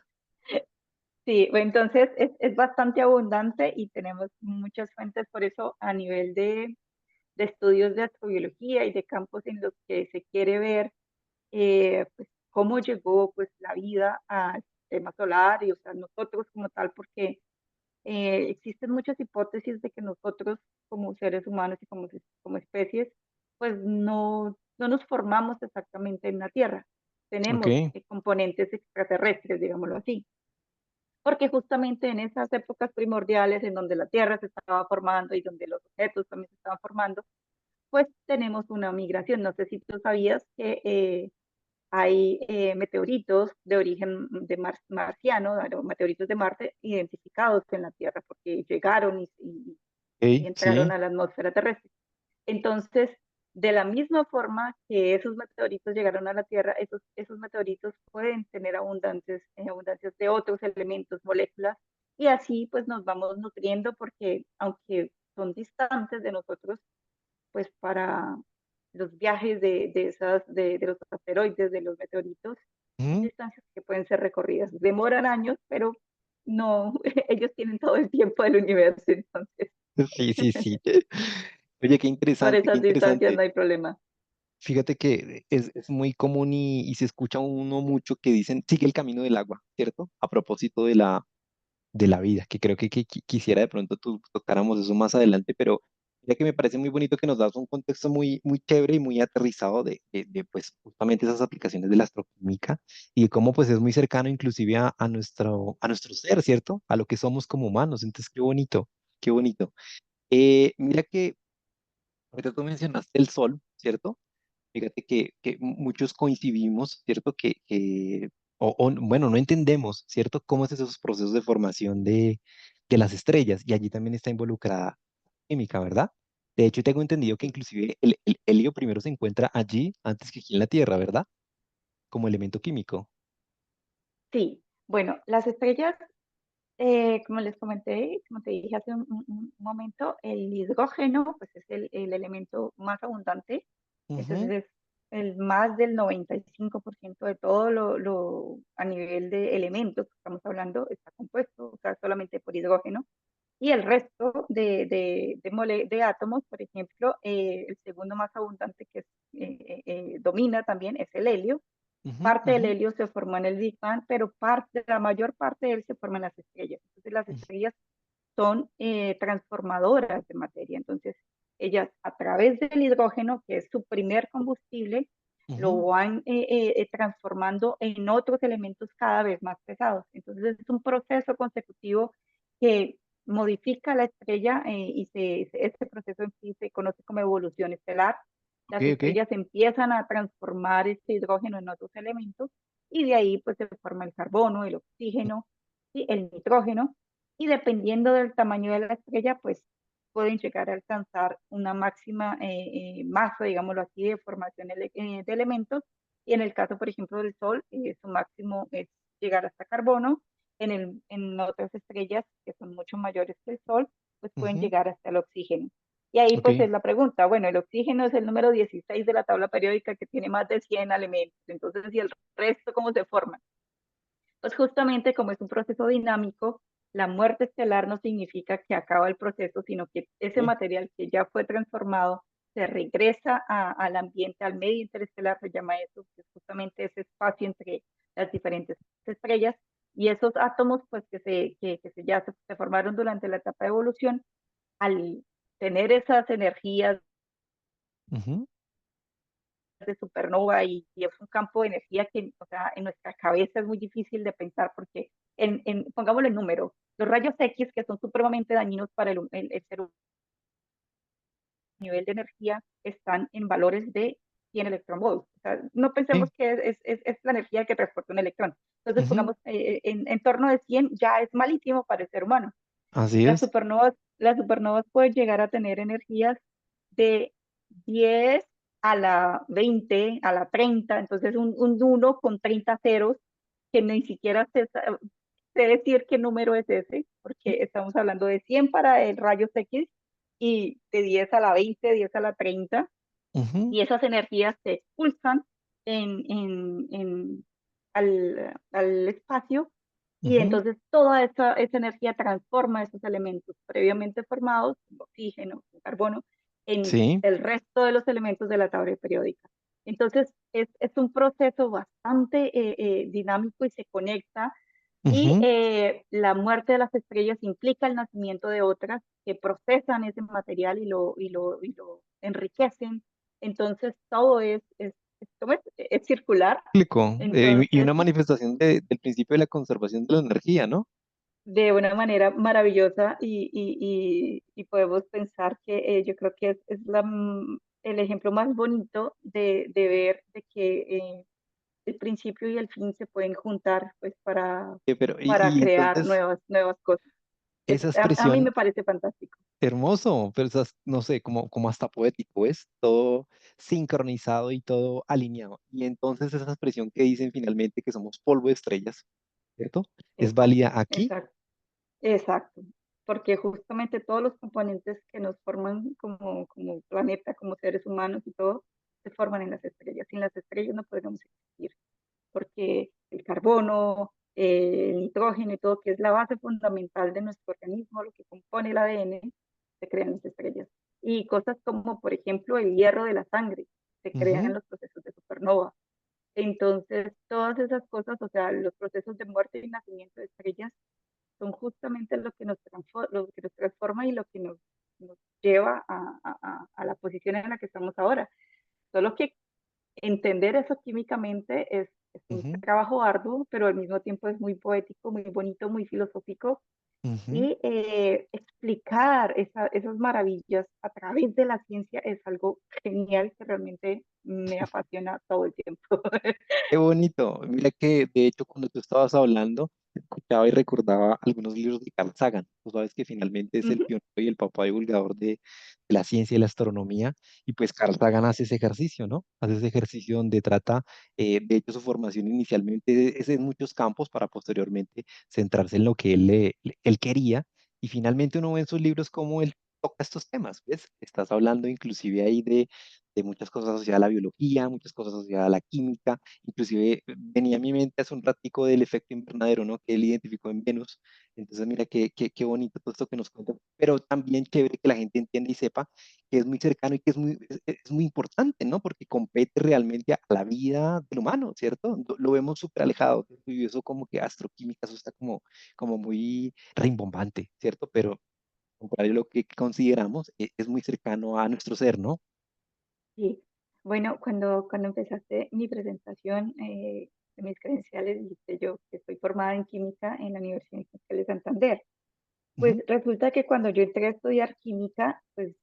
Sí, entonces es bastante abundante y tenemos muchas fuentes por eso a nivel de estudios de astrobiología y de campos en los que se quiere ver pues, cómo llegó pues, la vida al sistema solar y o sea, nosotros como tal, porque existen muchas hipótesis de que nosotros como seres humanos y como especies, pues no nos formamos exactamente en la Tierra. Ok, Tenemos componentes extraterrestres, digámoslo así. porque justamente en esas épocas primordiales en donde la Tierra se estaba formando y donde los objetos también se estaban formando, pues tenemos una migración. No sé si tú sabías que hay meteoritos de origen marciano, meteoritos de Marte, identificados en la Tierra porque llegaron y Ok, entraron sí. a la atmósfera terrestre. Entonces, de la misma forma que esos meteoritos llegaron a la Tierra, esos meteoritos pueden tener abundancias de otros elementos, moléculas, y así pues nos vamos nutriendo porque aunque son distantes de nosotros, pues para los viajes de los asteroides, de los meteoritos, son Ujú. distancias que pueden ser recorridas. Demoran años, pero no, ellos tienen todo el tiempo del universo, entonces Sí, sí, sí. Oye, por qué esas distancias interesante. no hay problema. Fíjate que es muy común y se escucha uno mucho que dicen, sigue el camino del agua, ¿cierto? A propósito de la vida, que creo que quisiera de pronto tocáramos eso más adelante, pero ya que me parece muy bonito que nos das un contexto muy chévere y muy aterrizado pues justamente esas aplicaciones de la astroquímica y de cómo pues es muy cercano inclusive a nuestro ser, ¿cierto? A lo que somos como humanos. Entonces, qué bonito, qué bonito. Mira que ahorita tú mencionaste el sol, ¿cierto? Fíjate que muchos coincidimos, ¿cierto? Bueno, no entendemos, ¿cierto? Cómo es esos procesos de formación de las estrellas. Y allí también está involucrada química, ¿verdad? De hecho, tengo entendido que inclusive el helio primero se encuentra allí antes que aquí en la Tierra, ¿verdad? Como elemento químico. Sí, bueno, las estrellas, como les comenté, como te dije hace un momento, el hidrógeno pues es el elemento más abundante, entonces Ujú, es el más del 95% de todo a nivel de elementos que estamos hablando está compuesto, o sea, solamente por hidrógeno. Y el resto de átomos, por ejemplo, el segundo más abundante que domina también es el helio. ujú, Parte del ujú, helio se formó en el Big Bang, pero la mayor parte de él se forma en las estrellas. Entonces las ujú. estrellas son transformadoras de materia. Entonces ellas a través del hidrógeno, que es su primer combustible, Ujú. lo van transformando en otros elementos cada vez más pesados. Entonces es un proceso consecutivo que modifica la estrella este proceso en sí se conoce como evolución estelar. Ok, Las ok. estrellas empiezan a transformar este hidrógeno en otros elementos y de ahí pues se forma el carbono, el oxígeno, ¿sí? El nitrógeno, y dependiendo del tamaño de la estrella pues pueden llegar a alcanzar una máxima masa, digámoslo así, de formación de elementos. Y en el caso, por ejemplo, del Sol, su máximo es llegar hasta carbono. En otras estrellas que son mucho mayores que el Sol, pues pueden Ujú, llegar hasta el oxígeno. Y ahí ok, pues es la pregunta, bueno, el oxígeno es el número 16 de la tabla periódica que tiene más de 100 elementos, entonces, ¿y el resto cómo se forma? Pues justamente como es un proceso dinámico, la muerte estelar no significa que acaba el proceso, sino que ese ok. material que ya fue transformado se regresa al ambiente, al medio interestelar, se llama eso, que es justamente ese espacio entre las diferentes estrellas, y esos átomos pues se formaron durante la etapa de evolución, al tener esas energías Ujú, de supernova y es un campo de energía que, o sea, en nuestra cabeza es muy difícil de pensar porque, pongámoslo en número, los rayos X que son supremamente dañinos para el ser humano, nivel de energía están en valores de 100 electronvolts. O sea, no pensemos sí, que es la energía que transporta un electrón. Entonces, ujú, pongamos en torno de 100 ya es malísimo para el ser humano. así Las es. supernovas, las supernovas pueden llegar a tener energías de 10 a la 20, a la 30, entonces un 1 con 30 ceros, que ni siquiera sé decir qué número es ese, porque estamos hablando de 100 para el rayos X y de 10 a la 20, 10 a la 30, Ujú, y esas energías se expulsan en, en, en, al espacio y ujú, entonces toda esa energía transforma esos elementos previamente formados, como oxígeno, como carbono, en sí. el resto de los elementos de la tabla periódica. Entonces es un proceso bastante dinámico y se conecta y Ujú. la muerte de las estrellas implica el nacimiento de otras que procesan ese material y lo enriquecen. Entonces todo ¿cómo es circular. Cíclico, y una Entonces manifestación del principio de la conservación de la energía, ¿no? de una manera maravillosa y podemos pensar que yo creo que es el ejemplo más bonito de ver de que el principio y el fin se pueden juntar pues Pero, para y crear entonces, nuevas cosas. esa A mí expresión, me parece fantástico. hermoso, pero no sé, como hasta poético, es todo sincronizado y todo alineado. Y entonces esa expresión que dicen finalmente que somos polvo de estrellas, ¿cierto? ¿Es Exacto, válida aquí? exacto, exacto. Porque justamente todos los componentes que nos forman como planeta, como seres humanos y todo, se forman en las estrellas. Sin las estrellas no podríamos existir, porque el carbono, el nitrógeno y todo, que es la base fundamental de nuestro organismo, lo que compone el ADN, se crean las estrellas. Y cosas como, por ejemplo, el hierro de la sangre, se crean en Ujú, los procesos de supernova. Entonces, todas esas cosas, o sea, los procesos de muerte y nacimiento de estrellas, son justamente lo que nos transforma y lo que nos lleva a la posición en la que estamos ahora. Solo que entender eso químicamente es un ujú, trabajo arduo, pero al mismo tiempo es muy poético, muy bonito, muy filosófico. ujú. Y explicar esas maravillas a través de la ciencia es algo genial que realmente me apasiona todo el tiempo. Qué bonito. Mira que de hecho cuando tú estabas hablando, escuchaba y recordaba algunos libros de Carl Sagan. Tú sabes que finalmente es el Ujú, pionero y el papá divulgador de la ciencia y la astronomía. Y pues Carl Sagan hace ese ejercicio, ¿no? Hace ese ejercicio donde trata, de hecho su formación inicialmente es en muchos campos para posteriormente centrarse en lo que él quería. Y finalmente uno ve en sus libros cómo él toca estos temas, ¿ves? Estás hablando inclusive ahí de muchas cosas asociadas a la biología, muchas cosas asociadas a la química. Inclusive venía a mi mente hace un ratico del efecto invernadero, ¿no? Que él identificó en Venus. Entonces, mira qué bonito todo esto que nos cuenta, pero también chévere que la gente entienda y sepa que es muy cercano y que es muy importante, ¿no? Porque compete realmente a la vida del humano, ¿cierto? Lo vemos súper alejado, y eso como que astroquímica, eso está como muy rimbombante, ¿cierto? Pero contrario a lo que consideramos, es muy cercano a nuestro ser, ¿no? sí. Bueno, cuando empezaste mi presentación de mis credenciales, dijiste yo que estoy formada en química en la Universidad Industrial de Santander. Pues Ujú, resulta que cuando yo entré a estudiar química, pues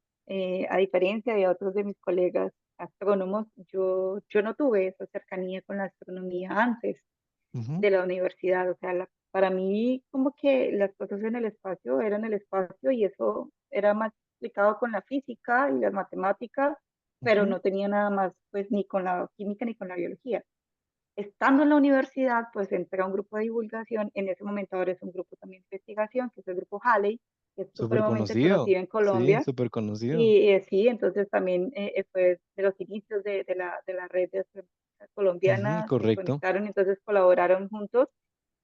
a diferencia de otros de mis colegas astrónomos, yo no tuve esa cercanía con la astronomía antes ujú. de la universidad. O sea, para mí como que las cosas en el espacio eran el espacio y eso era más explicado con la física y las matemáticas, pero Ujú, no tenía nada más pues ni con la química ni con la biología. Estando en la universidad, pues entré a un grupo de divulgación, en ese momento ahora es un grupo también de investigación, que es el grupo Halley, que es súper supremamente conocido, conocido en sí, Colombia. súper conocido. Y sí, entonces también fue de los inicios de la red de astronautas Ujú, colombiana, se correcto, conectaron, entonces colaboraron juntos.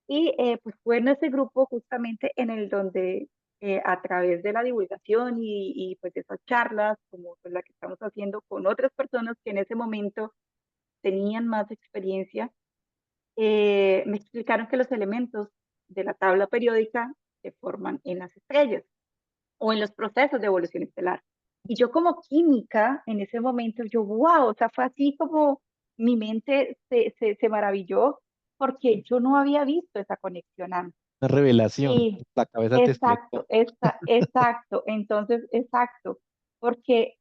Y pues fue en ese grupo justamente en el donde a través de la divulgación pues esas charlas, como pues, la que estamos haciendo con otras personas que en ese momento tenían más experiencia, me explicaron que los elementos de la tabla periódica se forman en las estrellas o en los procesos de evolución estelar. Y yo como química, en ese momento, yo, wow, o sea, fue así como mi mente se maravilló porque yo no había visto esa conexión antes. una revelación, Y la cabeza te explotó. exacto, exacto, entonces, exacto, porque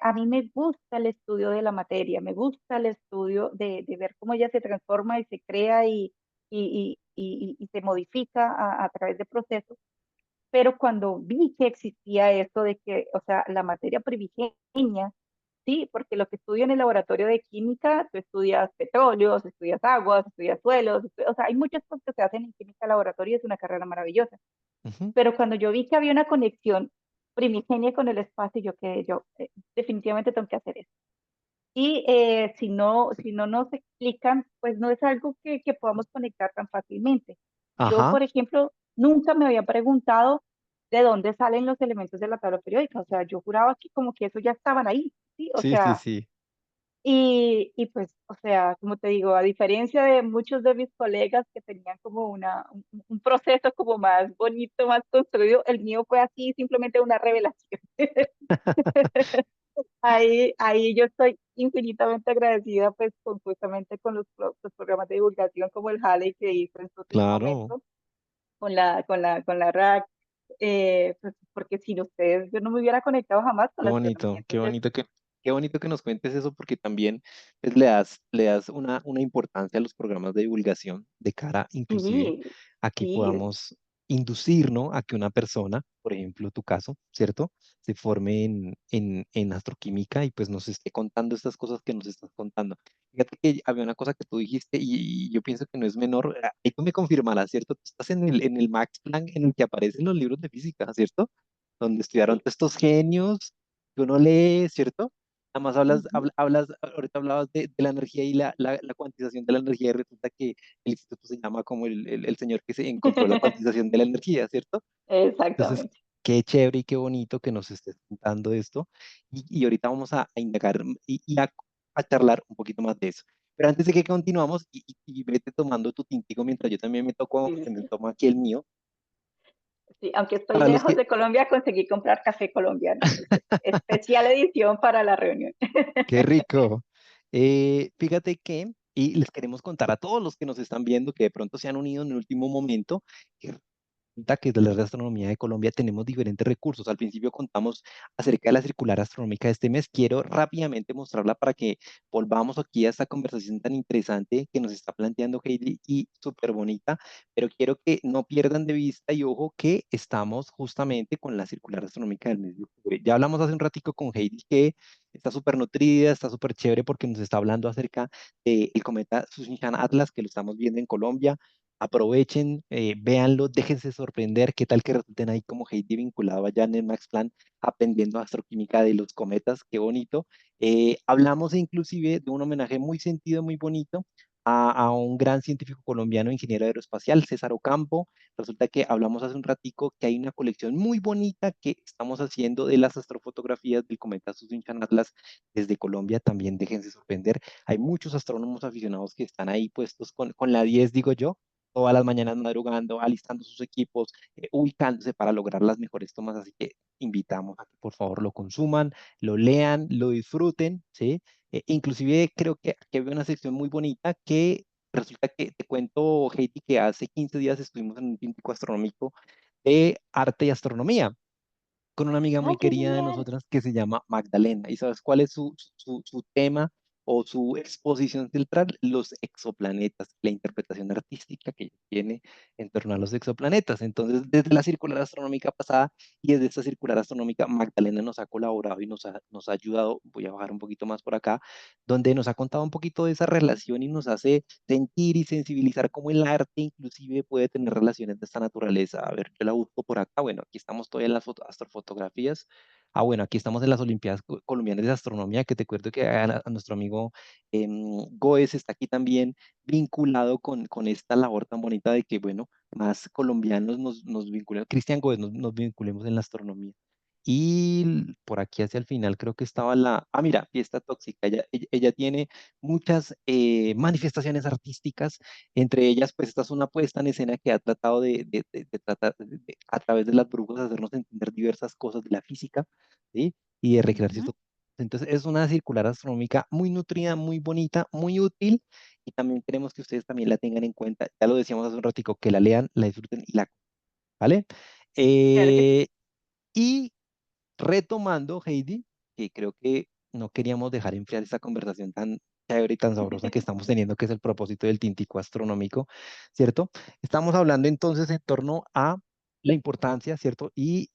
a mí me gusta el estudio de la materia, me gusta el estudio de ver cómo ella se transforma y se crea y se modifica a través de procesos, pero cuando vi que existía esto de que, o sea, la materia primigenia, sí, porque lo que estudio en el laboratorio de química, tú estudias petróleos, estudias aguas, estudias suelos, o sea, hay muchas cosas que se hacen en química laboratorio, es una carrera maravillosa, Ujú, pero cuando yo vi que había una conexión primigenia con el espacio, yo definitivamente tengo que hacer eso. Y si no nos explican, pues no es algo que podamos conectar tan fácilmente. Yo, ajá, por ejemplo, nunca me había preguntado de dónde salen los elementos de la tabla periódica. O sea, yo juraba que como que eso ya estaban ahí, ¿sí? O sí, sí, sea, sí. y pues, o sea, como te digo, a diferencia de muchos de mis colegas que tenían como un proceso como más bonito, más construido, el mío fue así, simplemente una revelación. Ahí yo estoy infinitamente agradecida pues justamente con los programas de divulgación como el Halley que hizo en su Claro, momento. con la RAC, pues porque sin ustedes yo no me hubiera conectado jamás con Qué la astronomía. bonito, Entonces, qué bonito que nos cuentes eso porque también pues, le das una importancia a los programas de divulgación de cara inclusive sí, a que sí, podamos inducir, ¿no? A que una persona, por ejemplo, tu caso, ¿cierto? Se forme en astroquímica y pues nos esté contando estas cosas que nos estás contando. Fíjate que había una cosa que tú dijiste y yo pienso que no es menor, ahí tú me confirmarás, ¿cierto? Tú estás en el Max Planck en el que aparecen los libros de física, ¿cierto? Donde estudiaron sí. todos estos genios que uno lee, ¿cierto? Además Ujú. ahorita hablabas de la energía y la cuantización de la energía y resulta que el instituto se llama como el señor que se encontró la cuantización de la energía, ¿cierto? Entonces, Exactamente. qué chévere y qué bonito que nos estés contando esto y ahorita vamos a indagar a charlar un poquito más de eso. Pero antes de que continuamos y vete tomando tu tintico mientras yo también Sí, sí, me sí. tomo aquí el mío, Sí, aunque estoy para los lejos que, de Colombia, conseguí comprar café colombiano. Entonces, especial edición para la reunión. qué rico. Fíjate que, y les queremos contar a todos los que nos están viendo que de pronto se han unido en el último momento, que resulta que desde la Red Astronomía de Colombia tenemos diferentes recursos. Al principio contamos acerca de la circular astronómica de este mes. Quiero rápidamente mostrarla para que volvamos aquí a esta conversación tan interesante que nos está planteando Heidi y súper bonita, pero quiero que no pierdan de vista y ojo que estamos justamente con la circular astronómica del mes de octubre. Ya hablamos hace un ratico con Heidi que está súper nutrida, está súper chévere porque nos está hablando acerca del cometa Sushincan Atlas que lo estamos viendo en Colombia. Aprovechen, véanlo, déjense sorprender, qué tal que resulten ahí como Heidi vinculado allá en el Max Planck aprendiendo astroquímica de los cometas, qué bonito. Hablamos inclusive de un homenaje muy sentido, muy bonito a un gran científico colombiano, ingeniero aeroespacial, César Ocampo. Resulta que hablamos hace un ratico que hay una colección muy bonita que estamos haciendo de las astrofotografías del cometa Sushincan Atlas desde Colombia, también déjense sorprender. Hay muchos astrónomos aficionados que están ahí puestos con la 10 digo yo, todas las mañanas madrugando, alistando sus equipos, ubicándose para lograr las mejores tomas. Así que invitamos a que por favor lo consuman, lo lean, lo disfruten, ¿sí? Inclusive creo que había una sección muy bonita que resulta que te cuento, Heidi, que hace 15 días estuvimos en un Olímpico Astronómico de Arte y Astronomía con una amiga ¡Ay, muy qué querida de genial! nosotras que se llama Magdalena. ¿Y sabes cuál es su tema o su exposición central? Los exoplanetas, la interpretación artística que ella tiene en torno a los exoplanetas. Entonces, desde la circular astronómica pasada y desde esta circular astronómica, Magdalena nos ha colaborado y nos ha ayudado, voy a bajar un poquito más por acá, donde nos ha contado un poquito de esa relación y nos hace sentir y sensibilizar cómo el arte inclusive puede tener relaciones de esta naturaleza. A ver, yo la busco por acá. Bueno, aquí estamos todavía en las astrofotografías. Ah, bueno, aquí estamos en las Olimpiadas Colombianas de Astronomía, que te cuento que a nuestro amigo Goes está aquí también vinculado con esta labor tan bonita de que, bueno, más colombianos nos vinculan, Cristian Goes nos vinculemos en la astronomía. Y por aquí hacia el final creo que estaba mira, Fiesta Tóxica. Ella tiene muchas manifestaciones artísticas, entre ellas, pues esta es una puesta en escena que ha tratado de tratar a través de las brujas hacernos entender diversas cosas de la física, ¿sí? Y de recrear Ujú. ciertos. Entonces, es una circular astronómica muy nutrida, muy bonita, muy útil, y también queremos que ustedes también la tengan en cuenta. Ya lo decíamos hace un ratico, que la lean, la disfruten ¿vale? Claro que sí. Eh, y retomando, Heidi, que creo que no queríamos dejar enfriar esta conversación tan chévere y tan sabrosa que estamos teniendo, que es el propósito del tintico astronómico, ¿cierto? Estamos hablando entonces en torno a la importancia, ¿cierto? Y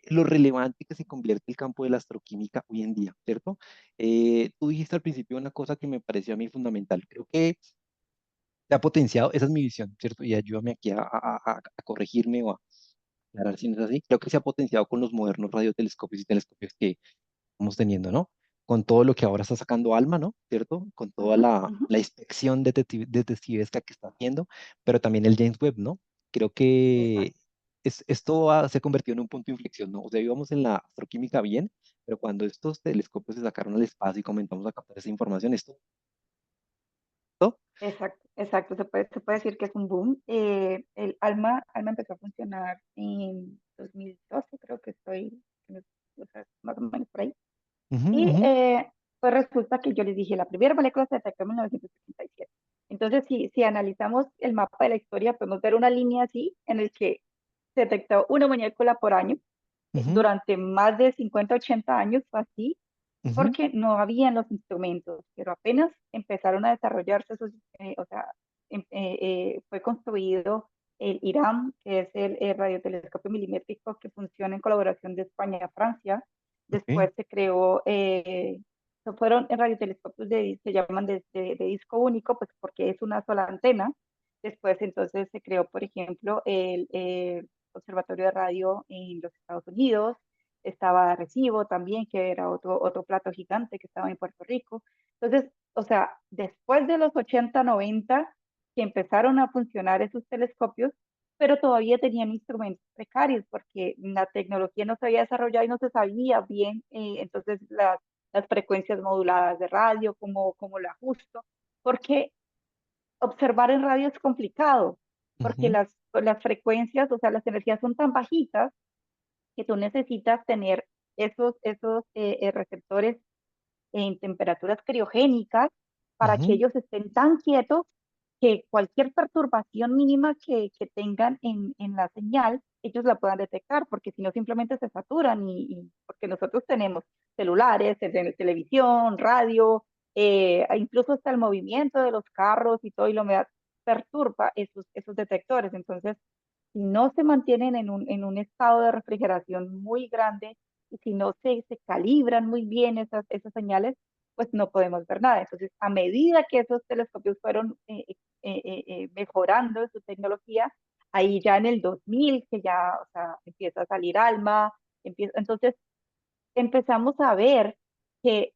lo relevante que se convierte el campo de la astroquímica hoy en día, ¿cierto? Tú dijiste al principio una cosa que me pareció a mí fundamental. Creo que se ha potenciado, esa es mi visión, ¿cierto? Y ayúdame aquí a corregirme o a aclarar si no es así. Creo que se ha potenciado con los modernos radiotelescopios y telescopios que estamos teniendo, ¿no? Con todo lo que ahora está sacando Alma, ¿no? ¿Cierto? Con toda Ujú, ujú. la inspección detectivesca que está haciendo, pero también el James Webb, ¿no? Creo que Exacto. esto se ha convertido en un punto de inflexión, ¿no? O sea, íbamos en la astroquímica bien, pero cuando estos telescopios se sacaron al espacio y comenzamos a captar esa información, esto, Exacto, exacto. Se puede decir que es un boom. El Alma empezó a funcionar en 2012, creo que o sea, más o menos por ahí. ujú, Y ujú, pues resulta que yo les dije, la primera molécula se detectó en 1977. Entonces, si analizamos el mapa de la historia, podemos ver una línea así en el que se detectó una molécula por año. Ujú, Durante más de 50 80 años fue así, ujú, porque no habían los instrumentos, pero apenas empezaron a desarrollarse esos, o sea, fue construido el IRAM, que es el radiotelescopio milimétrico que funciona en colaboración de España y Francia. ok, Después se creó, fueron radiotelescopios se llaman de disco único, pues porque es una sola antena. Después entonces se creó, por ejemplo, el Observatorio de Radio en los Estados Unidos. Estaba Arecibo también, que era otro plato gigante que estaba en Puerto Rico. Entonces, o sea, después de los 80 90 que empezaron a funcionar esos telescopios, pero todavía tenían instrumentos precarios porque la tecnología no se había desarrollado y no se sabía bien, entonces las frecuencias moduladas de radio, cómo lo ajusto, porque observar en radio es complicado, porque ujú, las frecuencias, o sea, las energías son tan bajitas que tú necesitas tener esos receptores en temperaturas criogénicas para que ujú, ellos estén tan quietos que cualquier perturbación mínima que tengan en la señal, ellos la puedan detectar, porque si no simplemente se saturan porque nosotros tenemos celulares, televisión, radio, incluso hasta el movimiento de los carros y todo, y la humedad perturba esos detectores. Entonces, si no se mantienen en un estado de refrigeración muy grande y si no se calibran muy bien esas señales, pues no podemos ver nada. Entonces, a medida que esos telescopios fueron mejorando su tecnología, ahí ya en el 2000, que ya, o sea, empieza a salir ALMA, entonces empezamos a ver que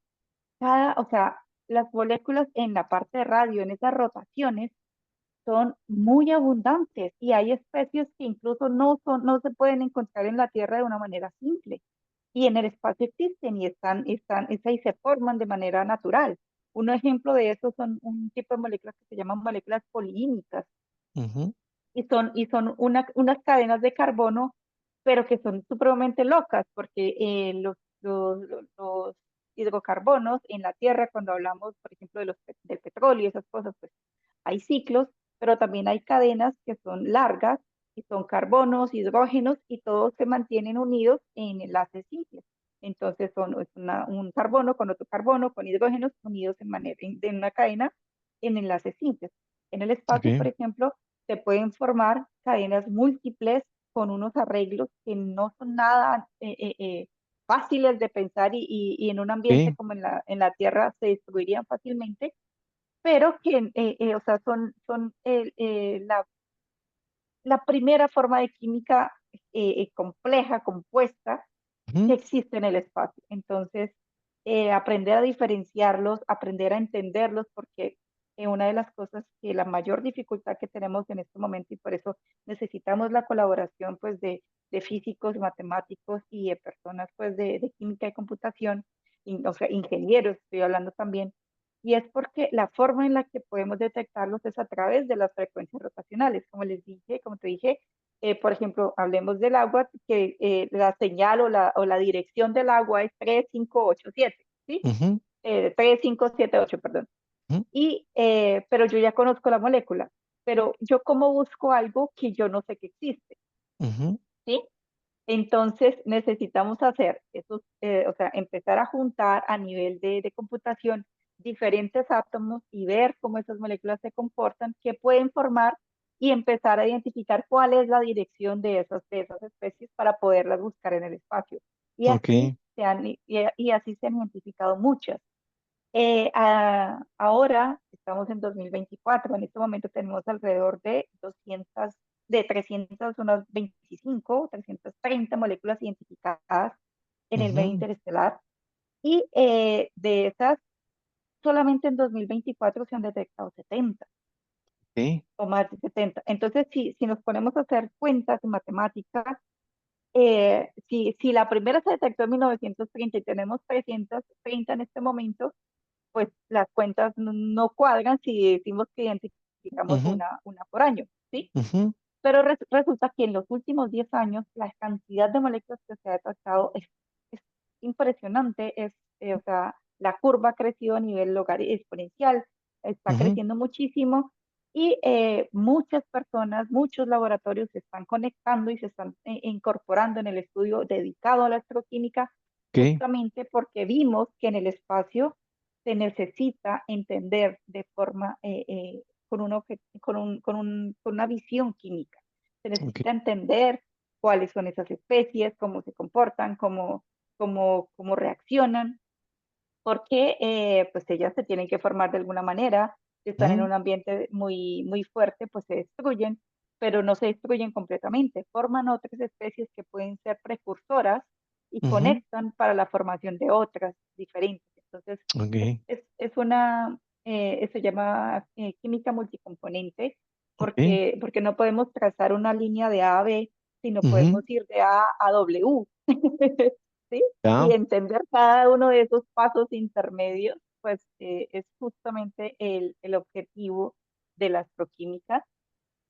o sea, las moléculas en la parte de radio, en esas rotaciones, son muy abundantes y hay especies que incluso no se pueden encontrar en la Tierra de una manera simple y en el espacio existen y y se forman de manera natural. Un ejemplo de eso son un tipo de moléculas que se llaman moléculas poliínicas ujú, y son unas cadenas de carbono, pero que son supremamente locas porque los hidrocarbonos en la Tierra, cuando hablamos, por ejemplo, del petróleo y esas cosas, pues hay ciclos, pero también hay cadenas que son largas y son carbonos, hidrógenos y todos se mantienen unidos en enlaces simples. Entonces es un carbono con otro carbono, con hidrógenos unidos en una cadena en enlaces simples. En el espacio, por ok, ejemplo, se pueden formar cadenas múltiples con unos arreglos que no son nada fáciles de pensar y en un ambiente ok, como en la Tierra se destruirían fácilmente, pero que, o sea, son la primera forma de química compleja, compuesta, que ujú, existe en el espacio. Entonces, aprender a diferenciarlos, aprender a entenderlos, porque una de las cosas que la mayor dificultad que tenemos en este momento, y por eso necesitamos la colaboración pues de físicos, matemáticos y de personas pues de química y computación, o sea, ingenieros, estoy hablando también, y es porque la forma en la que podemos detectarlos es a través de las frecuencias rotacionales. Como les dije, como te dije, por ejemplo, hablemos del agua, que la señal o la dirección del agua es 3587, ¿sí? ujú, 3578, perdón. ujú, Pero yo ya conozco la molécula, pero yo cómo busco algo que yo no sé que existe, ujú, ¿sí? Entonces necesitamos hacer esos, o sea, empezar a juntar a nivel de computación diferentes átomos y ver cómo esas moléculas se comportan, qué pueden formar y empezar a identificar cuál es la dirección de esas especies para poderlas buscar en el espacio. Y ok, así y así se han identificado muchas. Ahora estamos en 2024. En este momento tenemos alrededor de 200, de 300, unas 25, 330 moléculas identificadas en el medio ujú, interestelar y de esas solamente en 2024 se han detectado 70 ok, o más de 70. Entonces, si nos ponemos a hacer cuentas en matemáticas, si la primera se detectó en 1930 y tenemos 330 en este momento, pues las cuentas no cuadran si decimos que identificamos ujú, una por año, ¿sí? ujú, Pero resulta que en los últimos 10 años la cantidad de moléculas que se ha detectado es impresionante, o sea, la curva ha crecido a nivel exponencial. está ujú, creciendo muchísimo y muchas personas, muchos laboratorios se están conectando y se están incorporando en el estudio dedicado a la astroquímica, ok, justamente porque vimos que en el espacio se necesita entender de forma, con una visión química. Se ok, necesita entender cuáles son esas especies, cómo se comportan, cómo reaccionan, porque pues ellas se tienen que formar de alguna manera, si están en ujú, un ambiente muy fuerte, pues se destruyen, pero no se destruyen completamente, forman otras especies que pueden ser precursoras y ujú, conectan para la formación de otras diferentes. Entonces, ok, se llama química multicomponente, ok, porque no podemos trazar una línea de A a B, sino ujú, podemos ir de A a W. ¿Sí? Y ya, entender cada uno de esos pasos intermedios, pues es justamente el objetivo de la astroquímica.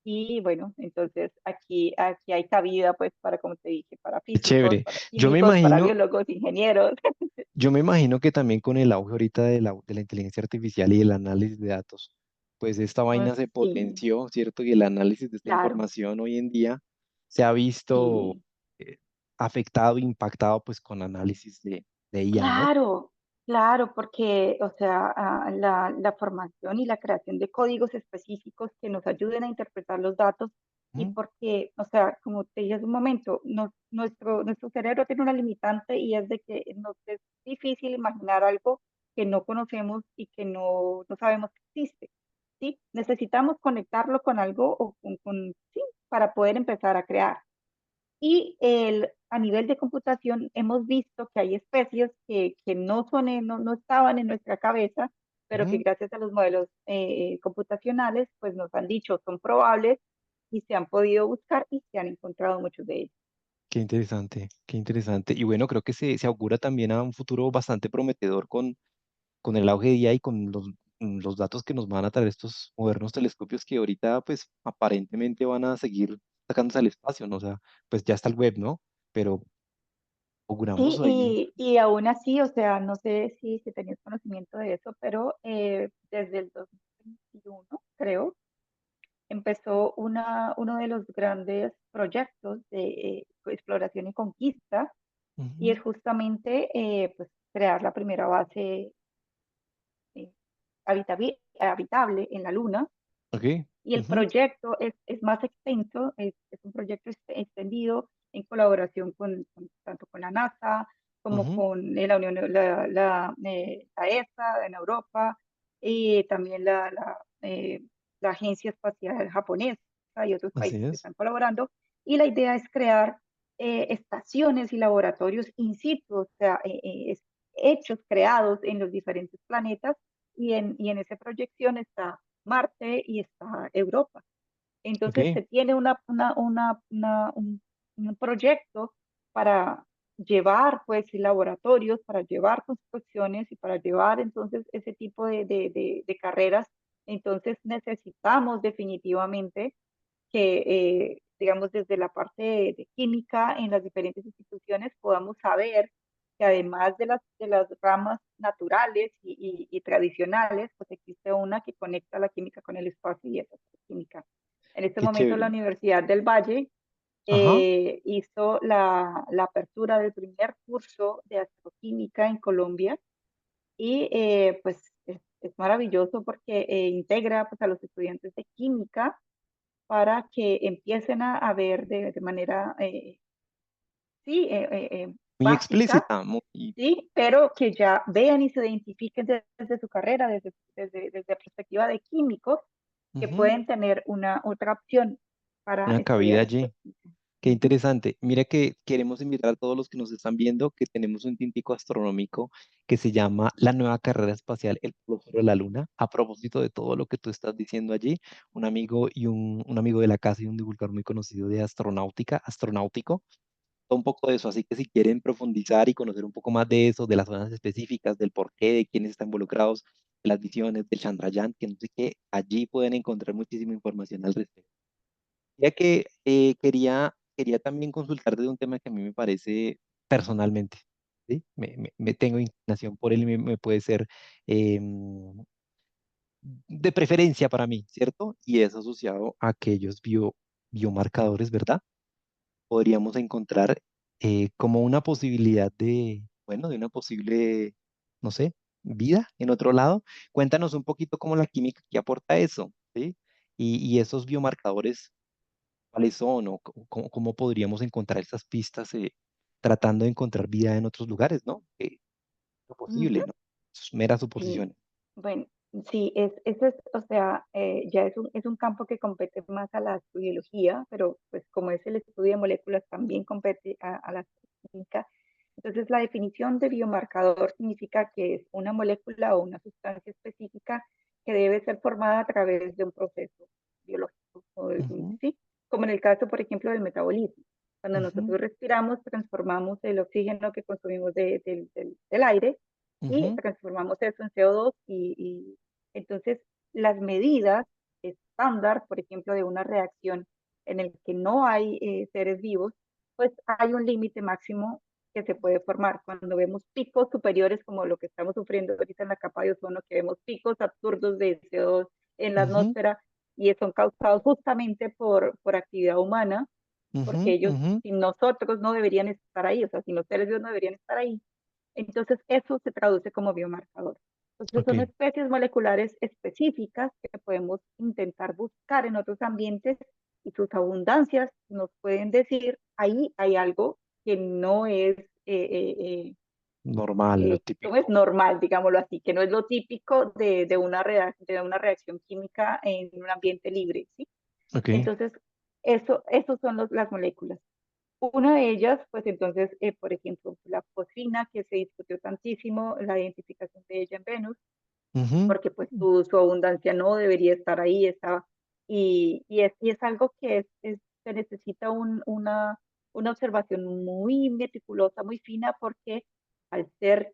Y bueno, entonces aquí hay cabida, pues, para, como te dije, para qué físicos, chévere. para Yo me químicos, para imagino, biólogos, ingenieros. yo me imagino que también con el auge ahorita de la inteligencia artificial y el análisis de datos, pues esta Mm, vaina se sí, potenció, ¿cierto? Y el análisis de esta claro, información hoy en día se ha visto sí. eh, afectado, impactado pues con análisis de IA, ¿no? Claro, claro, porque, o sea, la formación y la creación de códigos específicos que nos ayuden a interpretar los datos y Ujú, porque, o sea, como te dije hace un momento, nuestro cerebro tiene una limitante y es de que nos es difícil imaginar algo que no conocemos y que no sabemos que existe, ¿sí? Necesitamos conectarlo con algo o sí, para poder empezar a crear. Y a nivel de computación hemos visto que hay especies que no, no estaban en nuestra cabeza, pero que ujú. gracias a los modelos computacionales, pues nos han dicho son probables y se han podido buscar y se han encontrado muchos de ellos. Qué interesante, qué interesante. Y bueno, creo que se augura también a un futuro bastante prometedor con el auge de IA y con los datos que nos van a traer estos modernos telescopios que ahorita pues aparentemente van a seguir sacándose al espacio, ¿no? O sea, pues ya está el web, ¿no? Pero auguramos Sí, ahí. y aún así, o sea, no sé si tenías conocimiento de eso, pero desde el 2021, creo, empezó uno de los grandes proyectos de exploración y conquista, y Ujú, es justamente pues, crear la primera base eh, habitable en la Luna. ok, Y el ujú, proyecto es más extenso, es un proyecto extendido en colaboración tanto con la NASA como ujú, con la Unión, la ESA en Europa y también la Agencia Espacial Japonesa y otros así países que es. están colaborando. Y la idea es crear estaciones y laboratorios in situ, o sea, hechos, creados en los diferentes planetas y en esa proyección está Marte y está Europa. Entonces Ok, se tiene un proyecto para llevar pues laboratorios, para llevar construcciones y para llevar entonces ese tipo de carreras. Entonces necesitamos definitivamente que, digamos, desde la parte de química en las diferentes instituciones podamos saber que además de las ramas naturales y tradicionales, pues existe una que conecta la química con el espacio y esa es la química. En este qué momento la chévere. Universidad del Valle Ajá, hizo la apertura del primer curso de astroquímica en Colombia y pues es maravilloso porque integra pues, a los estudiantes de química para que empiecen a ver de manera, sí, muy básica, explícita, muy... sí, pero que ya vean y se identifiquen desde su carrera, desde la perspectiva de químicos, que ujú, pueden tener una otra opción para una cabida estudiar allí. astroquímica. Qué Ujú. interesante. Mira que queremos invitar a todos los que nos están viendo que tenemos un tintico astronómico que se llama la nueva carrera espacial, el Polo Sur de la Luna. A propósito de todo lo que tú estás diciendo allí, un amigo y un amigo de la casa y un divulgador muy conocido de astronáutica, astronáutico, un poco de eso. Así que si quieren profundizar y conocer un poco más de eso, de las zonas específicas, del porqué, de quiénes están involucrados, de las visiones, del Chandrayaan, que no sé qué, allí pueden encontrar muchísima información al respecto. Ya que quería también consultarte de un tema que a mí me parece personalmente, ¿sí? Me tengo inclinación por él y me puede ser, de preferencia para mí, ¿cierto? Y es asociado a aquellos biomarcadores, ¿verdad? Podríamos encontrar como una posibilidad de, bueno, de una posible, no sé, vida en otro lado. Cuéntanos un poquito cómo la química que aporta eso, ¿sí? Y esos biomarcadores, ¿cuáles son o cómo podríamos encontrar esas pistas tratando de encontrar vida en otros lugares, ¿no? Lo Ujú. posible, ¿no? Es meras Sí, suposiciones. bueno, sí, eso es, o sea, ya es un campo que compete más a la biología, pero pues como es el estudio de moléculas, también compete a la química. Entonces, la definición de biomarcador significa que es una molécula o una sustancia específica que debe ser formada a través de un proceso biológico, Ujú, ¿sí? Como en el caso, por ejemplo, del metabolismo. Cuando ujú, nosotros respiramos, transformamos el oxígeno que consumimos del aire y ujú, transformamos eso en CO2 y entonces las medidas estándar, por ejemplo, de una reacción en el que no hay seres vivos, pues hay un límite máximo que se puede formar. Cuando vemos picos superiores como lo que estamos sufriendo ahorita en la capa de ozono, que vemos picos absurdos de CO2 en la ujú, atmósfera y son causados justamente por actividad humana, porque ujú, ellos, ujú. sin nosotros, no deberían estar ahí, o sea, sin los seres vivos no deberían estar ahí. Entonces, eso se traduce como biomarcador. Entonces, Ok. son especies moleculares específicas que podemos intentar buscar en otros ambientes y sus abundancias nos pueden decir, ahí hay algo que no es, Normal, lo no es típico. normal, digámoslo así, que no es lo típico de una reacción química en un ambiente libre, ¿sí? Ok. Entonces, esos son las moléculas. Una de ellas, pues entonces, por ejemplo, la fosfina, que se discutió tantísimo, la identificación de ella en Venus, Ujú, porque pues su abundancia no debería estar ahí, estaba, y es algo que se necesita una observación muy meticulosa, muy fina, porque al ser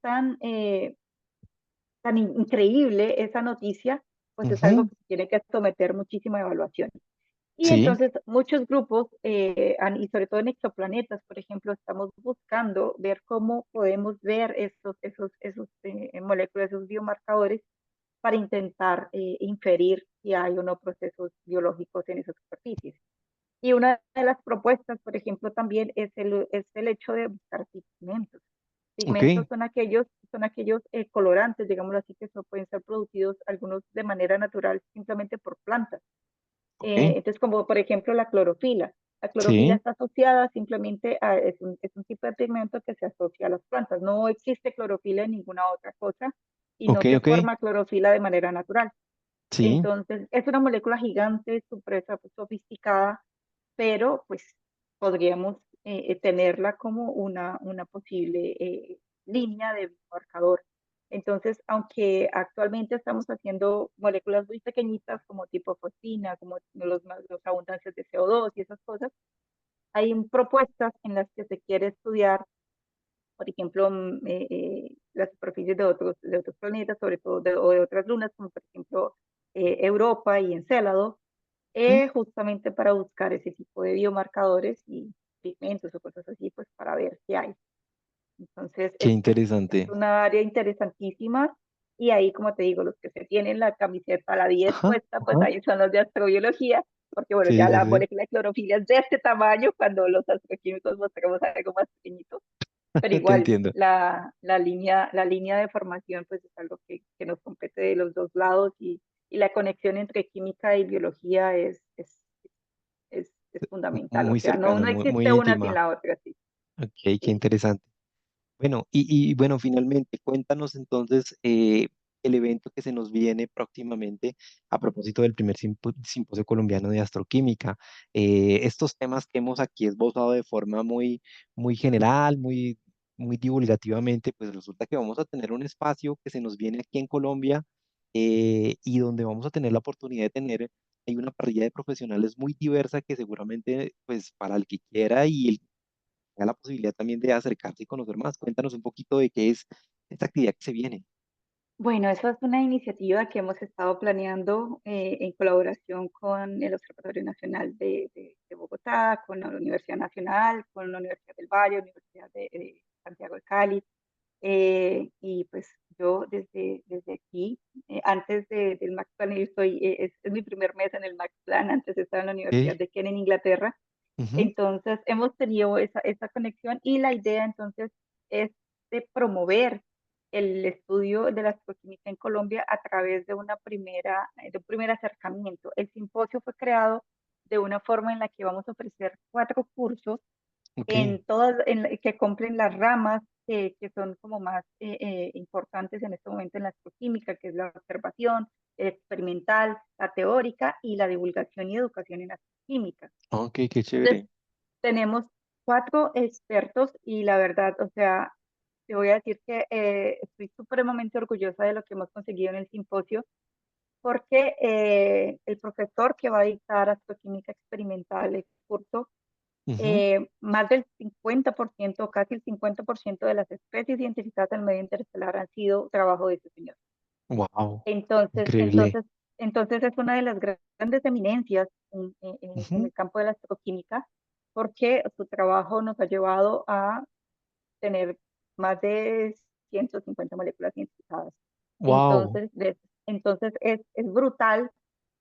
tan increíble esa noticia, pues es algo ujú. que se tiene que someter muchísima evaluación. Y Sí, entonces muchos grupos, y sobre todo en exoplanetas, por ejemplo, estamos buscando ver cómo podemos ver esos moléculas, esos biomarcadores para intentar inferir si hay o no procesos biológicos en esas superficies. Y una de las propuestas, por ejemplo, también es el hecho de buscar pigmentos. Pigmentos ok, son aquellos colorantes, digámoslo así, que pueden ser producidos algunos de manera natural simplemente por plantas. ok. Entonces, como por ejemplo la clorofila. La clorofila Sí, está asociada simplemente es un tipo de pigmento que se asocia a las plantas. No existe clorofila en ninguna otra cosa y ok, no se ok. forma clorofila de manera natural. Sí, Entonces, es una molécula gigante, súper sofisticada, pero pues podríamos tenerla como una posible línea de marcador. Entonces, aunque actualmente estamos haciendo moléculas muy pequeñitas como tipo fosfina, como los abundancias de CO2 y esas cosas, hay propuestas en las que se quiere estudiar, por ejemplo, las superficies de otros planetas, sobre todo o de otras lunas, como por ejemplo Europa y Encélado, ujú. justamente para buscar ese tipo de biomarcadores y pigmentos o cosas así, pues para ver qué hay. Entonces, Qué es interesante. una área interesantísima y ahí, como te digo, los que se tienen la camiseta, la 10 Ajá, puesta, pues ajá. ahí son los de astrobiología, porque bueno, Sí, ya sí, la sí. molécula de clorofila es de este tamaño cuando los astroquímicos mostramos algo más pequeñito, pero Te igual entiendo. la línea de formación pues es algo que nos compete de los dos lados y la conexión entre química y biología es fundamental, o Muy sea, cercano, no muy existe una sin íntima. la otra, sí. Ok, qué Sí. interesante. Bueno, y bueno, finalmente, cuéntanos entonces el evento que se nos viene próximamente a propósito del primer simposio colombiano de astroquímica. Estos temas que hemos aquí esbozado de forma muy general, muy divulgativamente, pues resulta que vamos a tener un espacio que se nos viene aquí en Colombia y donde vamos a tener la oportunidad de tener, hay una parrilla de profesionales muy diversa que seguramente, pues para el que quiera y el tenga la posibilidad también de acercarse y conocer más. Cuéntanos un poquito de qué es esta actividad que se viene. Bueno, eso es una iniciativa que hemos estado planeando en colaboración con el Observatorio Nacional de Bogotá, con la Universidad Nacional, con la Universidad del Valle, Universidad de Santiago de Cali. Y pues yo desde aquí antes del Max Plan, y es mi primer mes en el Max Plan, antes estaba en la Universidad Ok. de Kent en Inglaterra. Ujú. Entonces, hemos tenido esa conexión y la idea entonces es de promover el estudio de la astroquímica en Colombia a través de un primer acercamiento. El simposio fue creado de una forma en la que vamos a ofrecer 4 cursos Ok. que cumplen las ramas que son como más importantes en este momento en la astroquímica, que es la observación, el experimental, la teórica y la divulgación y educación en astroquímica. Ok, qué Entonces, chévere. tenemos 4 expertos y la verdad, o sea, te voy a decir que estoy supremamente orgullosa de lo que hemos conseguido en el simposio, porque el profesor que va a dictar astroquímica experimental, el curso, Ujú. más del 50%, casi el 50% de las especies identificadas en el medio interestelar han sido trabajo de este señor. Wow, Entonces, increíble. entonces, entonces es una de las grandes eminencias en Ujú. el campo de la astroquímica, porque su trabajo nos ha llevado a tener más de 150 moléculas identificadas. Wow. Entonces, entonces es brutal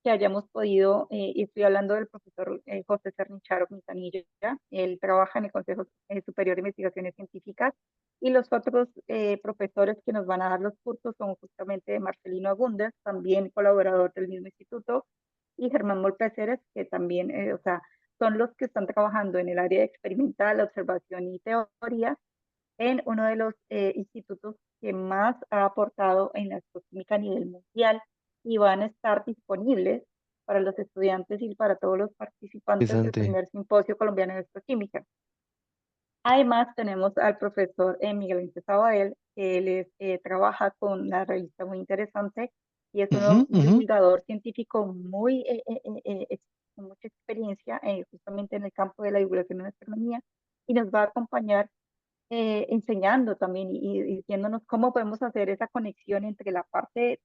que hayamos podido, y estoy hablando del profesor José Cernicharo Quintanilla, él trabaja en el Consejo Superior de Investigaciones Científicas, y los otros profesores que nos van a dar los cursos son justamente Marcelino Agúndez, también colaborador del mismo instituto, y Germán Molpeceres, que también, o sea, son los que están trabajando en el área experimental, observación y teoría en uno de los institutos que más ha aportado en la astroquímica a nivel mundial, y van a estar disponibles para los estudiantes y para todos los participantes del Interesante. primer simposio colombiano de astroquímica. Además, tenemos al profesor Miguel Ángel Sabadell, que trabaja con la revista Muy Interesante y es Ujú, un ujú. divulgador científico con mucha experiencia justamente en el campo de la divulgación de la astronomía, y nos va a acompañar enseñando también y diciéndonos cómo podemos hacer esa conexión entre la parte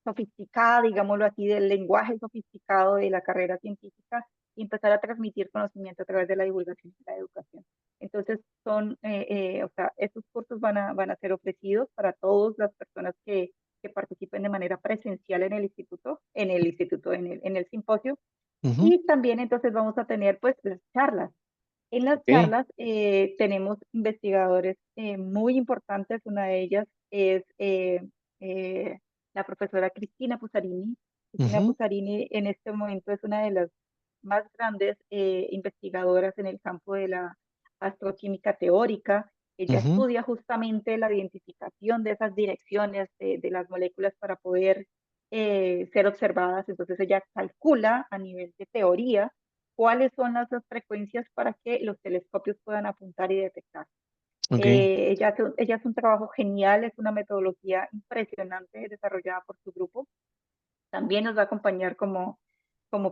sofisticada, digámoslo así, del lenguaje sofisticado de la carrera científica, y empezar a transmitir conocimiento a través de la divulgación y la educación. Entonces, o sea, estos cursos van a ser ofrecidos para todas las personas que participen de manera presencial en el simposio, Ujú. y también entonces vamos a tener pues las charlas. En las Ok. charlas tenemos investigadores muy importantes. Una de ellas es eh, la profesora Cristina Pusarini. Cristina Ujú, Pusarini en este momento es una de las más grandes investigadoras en el campo de la astroquímica teórica. Ella ujú. estudia justamente la identificación de esas direcciones de las moléculas para poder ser observadas. Entonces ella calcula a nivel de teoría cuáles son las frecuencias para que los telescopios puedan apuntar y detectar. Ok. Ella hace un trabajo genial, es una metodología impresionante desarrollada por su grupo. También nos va a acompañar como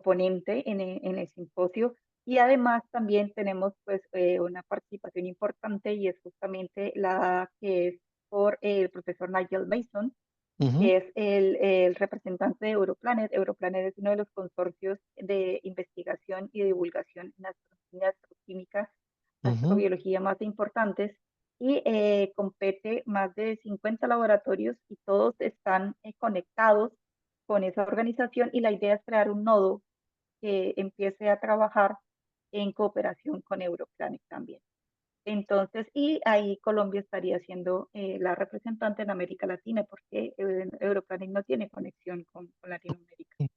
ponente en el simposio, y además también tenemos pues una participación importante, y es justamente la que es por el profesor Nigel Mason, Ujú, que es el representante de Europlanet. Europlanet es uno de los consorcios de investigación y divulgación en astroquímica, ujú. astrobiología más importantes, y compete más de 50 laboratorios, y todos están conectados con esa organización, y la idea es crear un nodo que empiece a trabajar en cooperación con Europlanet también. Entonces, y ahí Colombia estaría siendo la representante en América Latina, porque Europlanet no tiene conexión con Latinoamérica. Qué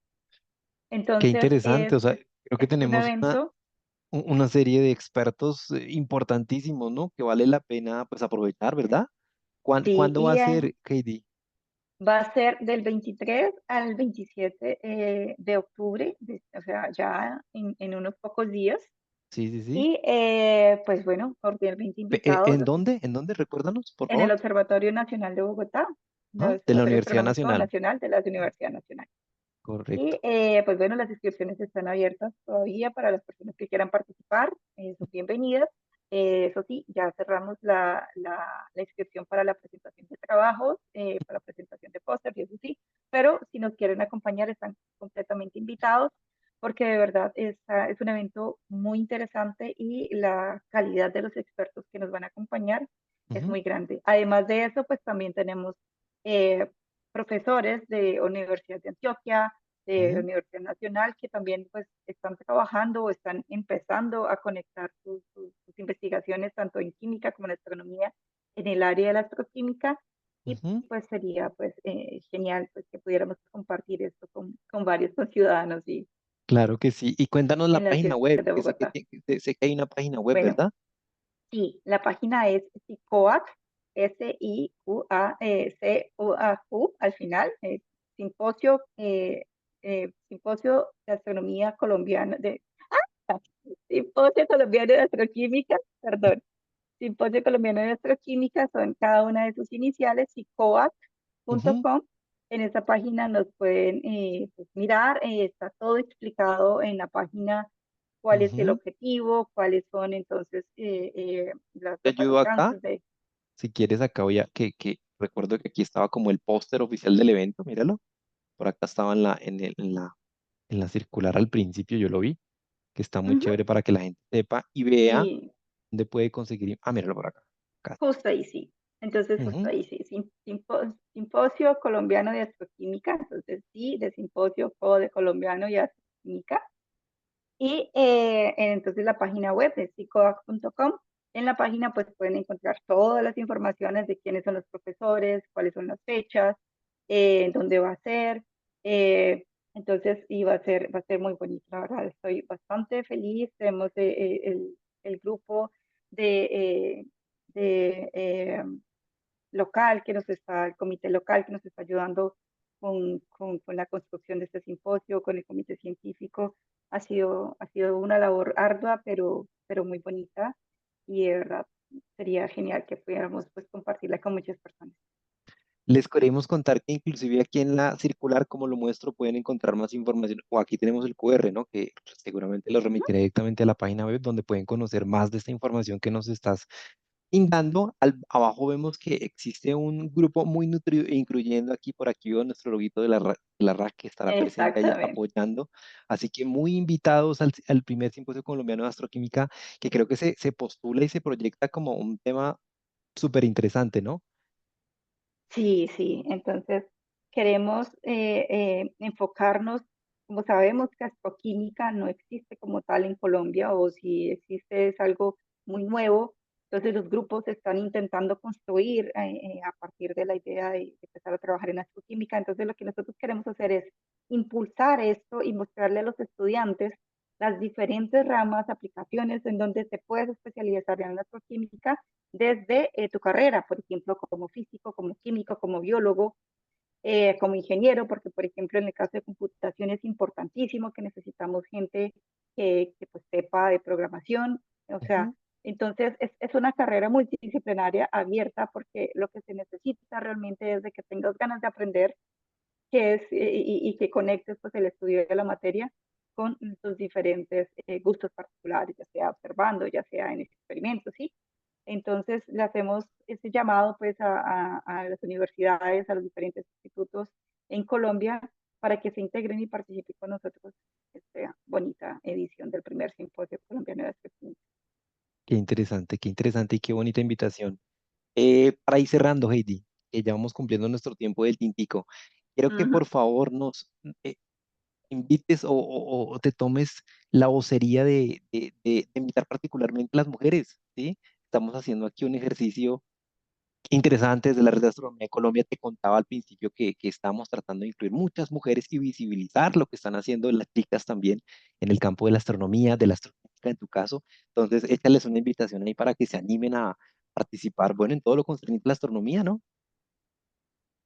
Entonces, interesante. O sea, creo que es un tenemos evento, una serie de expertos importantísimos, ¿no? Que vale la pena pues aprovechar, ¿verdad? sí, ¿Cuándo va a ser, Katie? va a ser del 23 al 27 de octubre, o sea, ya en unos pocos días. Sí, sí, sí. Y pues bueno, cordialmente invitados ¿En dónde? ¿En dónde? Recuérdanos, por en el favor. Observatorio Nacional de Bogotá, el Ah, de la Observatorio de Universidad Astronomía Nacional. Nacional de la Universidad Nacional. Y Correcto. pues bueno, las inscripciones están abiertas todavía para las personas que quieran participar, son bienvenidas. Eso sí, ya cerramos la inscripción para la presentación de trabajos, para la presentación de póster, y eso sí, pero si nos quieren acompañar están completamente invitados, porque de verdad es un evento muy interesante, y la calidad de los expertos que nos van a acompañar es Ujú. muy grande. Además de eso, pues también tenemos profesores de Universidad de Antioquia, de la Ujú, Universidad Nacional, que también pues están trabajando o están empezando a conectar sus investigaciones tanto en química como en astronomía en el área de la astroquímica. Y ujú. pues sería pues genial pues que pudiéramos compartir esto con varios ciudadanos y Claro que sí. Y cuéntanos la en la página ciudad web, de que sé Bogotá. sé que hay una página web, Bueno, ¿verdad? sí, la página es SICOAC, SIQACUAQ al final, Simposio, Simposio de Astronomía Colombiana, Simposio Colombiano de Astroquímica, perdón, Simposio Colombiano de Astroquímica, son cada una de sus iniciales, Ujú, sicoac.com. En esta página nos pueden pues, mirar, está todo explicado en la página, cuál es el ujú. objetivo, cuáles son entonces Te los ayudo acá. alcances de... Si quieres, acá voy a, que recuerdo que aquí estaba como el póster oficial del evento, míralo. Por acá estaba en la circular al principio, yo lo vi, que está muy Ujú, chévere para que la gente sepa y vea sí, dónde puede conseguir. Ah, míralo por acá. Acá. justo ahí sí. Entonces, justo Ujú, ahí sí. Simposio Colombiano de Astroquímica, entonces sí, de Simposio de Colombiano y Astroquímica. Y entonces la página web es psicoac.com. En la página pues pueden encontrar todas las informaciones de quiénes son los profesores, cuáles son las fechas, dónde va a ser. eh, entonces, y va a ser muy bonito, la verdad. Estoy bastante feliz. Tenemos el grupo de, de local que nos está, el comité local que nos está ayudando con la construcción de este simposio, con el comité científico. Ha sido una labor ardua, pero muy bonita y de verdad sería genial que pudiéramos pues compartirla con muchas personas. les queremos contar que inclusive aquí en la circular, como lo muestro, pueden encontrar más información. O aquí tenemos el QR, ¿no? Que seguramente los Ujú. remitiré directamente a la página web donde pueden conocer más de esta información que nos estás indando. Abajo vemos que existe un grupo muy nutrido, e incluyendo aquí, por aquí veo nuestro loguito de la RAC que estará presente ahí Exactamente. apoyando. Así que muy invitados al primer simposio colombiano de astroquímica, que creo que se postula y se proyecta como un tema súper interesante, ¿no? Sí, sí, entonces queremos enfocarnos, como sabemos que astroquímica no existe como tal en Colombia o si existe es algo muy nuevo, entonces los grupos están intentando construir a partir de la idea de empezar a trabajar en astroquímica, entonces lo que nosotros queremos hacer es impulsar esto y mostrarle a los estudiantes las diferentes ramas, aplicaciones en donde se puede especializar en la astroquímica desde tu carrera, por ejemplo, como físico, como químico, como biólogo, como ingeniero, porque, por ejemplo, en el caso de computación es importantísimo que necesitamos gente que pues, sepa de programación, o sea, Ujú, entonces es una carrera multidisciplinaria abierta porque lo que se necesita realmente es de que tengas ganas de aprender que es, y que conectes pues, el estudio de la materia con tus diferentes gustos particulares, ya sea observando, ya sea en experimentos, ¿sí? Entonces, le hacemos ese llamado pues a las universidades, a los diferentes institutos en Colombia para que se integren y participen con nosotros en esta bonita edición del primer simposio colombiano de astroquímica. qué interesante y qué bonita invitación. Para ir cerrando, Heidi, que ya vamos cumpliendo nuestro tiempo del tintico, quiero que Ujú. por favor nos invites o te tomes la vocería de invitar particularmente a las mujeres, ¿sí? Estamos haciendo aquí un ejercicio interesante desde la Red de Astronomía de Colombia. Te contaba al principio que estamos tratando de incluir muchas mujeres y visibilizar lo que están haciendo las chicas también en el campo de la astronomía, de la astrofísica en tu caso. Entonces, échales una invitación ahí para que se animen a participar, bueno, en todo lo concerniente a la astronomía, ¿no?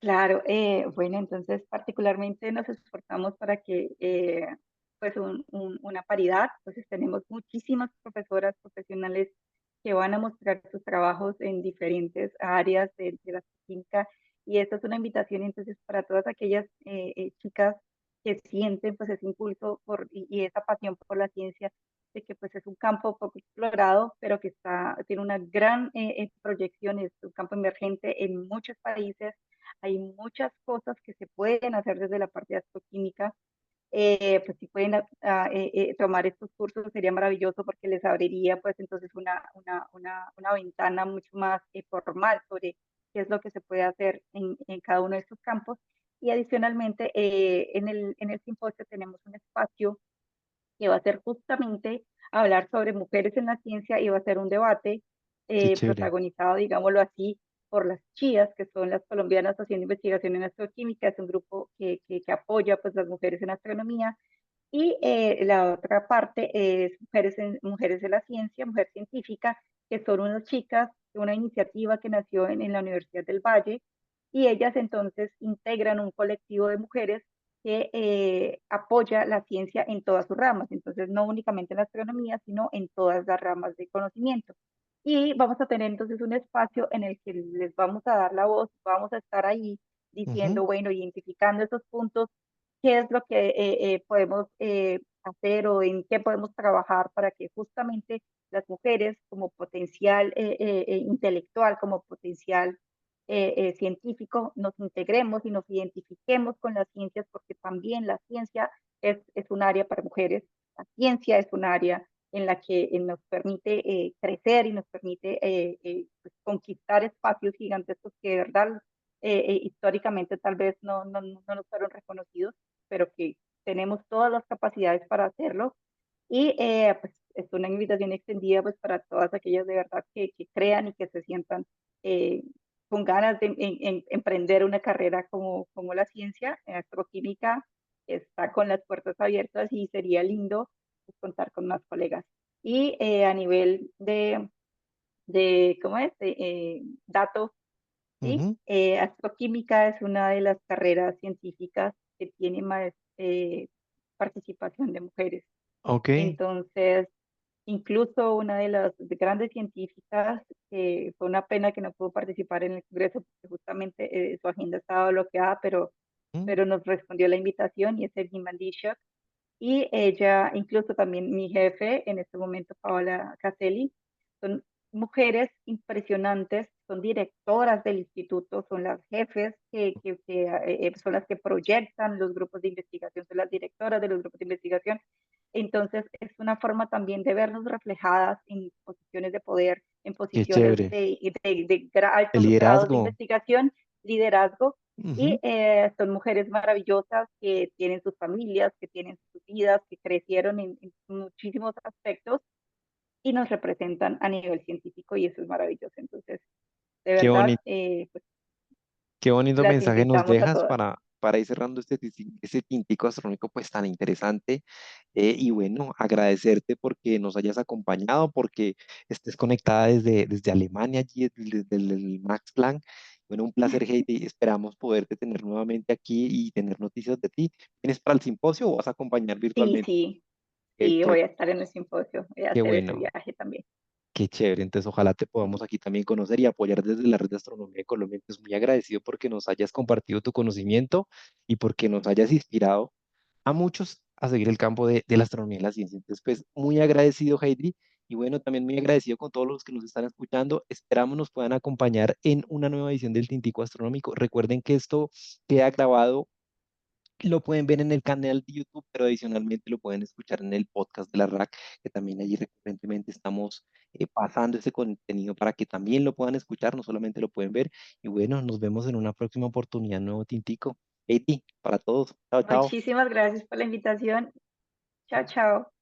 Claro, bueno, entonces particularmente nos esforzamos para que pues una paridad, entonces tenemos muchísimas profesoras profesionales que van a mostrar sus trabajos en diferentes áreas de la química y esta es una invitación entonces para todas aquellas chicas que sienten pues ese impulso y esa pasión por la ciencia, de que pues es un campo poco explorado, pero que tiene una gran proyección, es un campo emergente en muchos países. Hay muchas cosas que se pueden hacer desde la parte de astroquímica. Pues si pueden tomar estos cursos sería maravilloso porque les abriría pues entonces una ventana mucho más formal sobre qué es lo que se puede hacer en cada uno de estos campos. Y adicionalmente, en el simposio tenemos un espacio que va a ser justamente hablar sobre mujeres en la ciencia y va a ser un debate Qué chévere. protagonizado, digámoslo así, por las CHIAS, que son las colombianas haciendo investigación en astroquímica, es un grupo que apoya pues, las mujeres en astronomía, y la otra parte es mujeres de la ciencia, mujer científica, que son unas chicas de una iniciativa que nació en la Universidad del Valle, y ellas entonces integran un colectivo de mujeres que apoya la ciencia en todas sus ramas, entonces no únicamente en la astronomía, sino en todas las ramas de conocimiento. Y vamos a tener entonces un espacio en el que les vamos a dar la voz, vamos a estar ahí Ujú, diciendo, bueno, identificando esos puntos, qué es lo que podemos hacer o en qué podemos trabajar para que justamente las mujeres como potencial intelectual, como potencial científico, nos integremos y nos identifiquemos con las ciencias, porque también la ciencia es un área para mujeres, la ciencia es un área en la que nos permite crecer y nos permite pues, conquistar espacios gigantescos que de verdad históricamente tal vez no nos fueron reconocidos, pero que tenemos todas las capacidades para hacerlo. Y pues es una invitación extendida pues para todas aquellas de verdad que crean y que se sientan eh, con ganas de emprender una carrera como la ciencia. Astroquímica está con las puertas abiertas y sería lindo pues, contar con más colegas. Y a nivel ¿cómo es? Datos, ¿sí? ujú. Astroquímica es una de las carreras científicas que tiene más participación de mujeres. Ok, Entonces, incluso una de las grandes científicas, fue una pena que no pudo participar en el Congreso porque justamente su agenda estaba bloqueada, mm, pero nos respondió la invitación y es Evgy Mandishok. Y ella, incluso también mi jefe en este momento, Paola Caselli, son mujeres impresionantes, son directoras del instituto, son las jefes son las que proyectan los grupos de investigación, son las directoras de los grupos de investigación. Entonces, es una forma también de vernos reflejadas en posiciones de poder, en qué posiciones chévere. El altos grados de liderazgo. investigación, liderazgo, y Ujú. son mujeres maravillosas que tienen sus familias, que tienen sus vidas, que crecieron en muchísimos aspectos y nos representan a nivel científico y eso es maravilloso. Entonces, de Qué verdad, bonito. Qué bonito las mensaje nos invitamos a dejas todas. para ir cerrando este tintico astronómico pues tan interesante. Y bueno, agradecerte porque nos hayas acompañado, porque estés conectada desde Alemania, allí desde el Max Planck. Bueno, un placer, Heidi. Esperamos poderte tener nuevamente aquí y tener noticias de ti. ¿Vienes para el simposio o vas a acompañar Sí, virtualmente? sí, Qué sí, voy chévere, a estar en el simposio, voy a qué hacer ese bueno. viaje también. Qué chévere, entonces ojalá te podamos aquí también conocer y apoyar desde la Red de Astronomía de Colombia. Entonces, muy agradecido porque nos hayas compartido tu conocimiento y porque nos hayas inspirado a muchos a seguir el campo de la astronomía y la ciencia. Entonces, pues, muy agradecido, Heidi, y bueno, también muy agradecido con todos los que nos están escuchando. Esperamos nos puedan acompañar en una nueva edición del Tintico Astronómico. Recuerden que esto queda grabado, lo pueden ver en el canal de YouTube, pero adicionalmente lo pueden escuchar en el podcast de la RAC, que también allí recurrentemente estamos pasando ese contenido para que también lo puedan escuchar, no solamente lo pueden ver. Y bueno, nos vemos en una próxima oportunidad, nuevo Tintico. Katie, para todos. Chao, chao. Muchísimas gracias por la invitación. Chao, chao.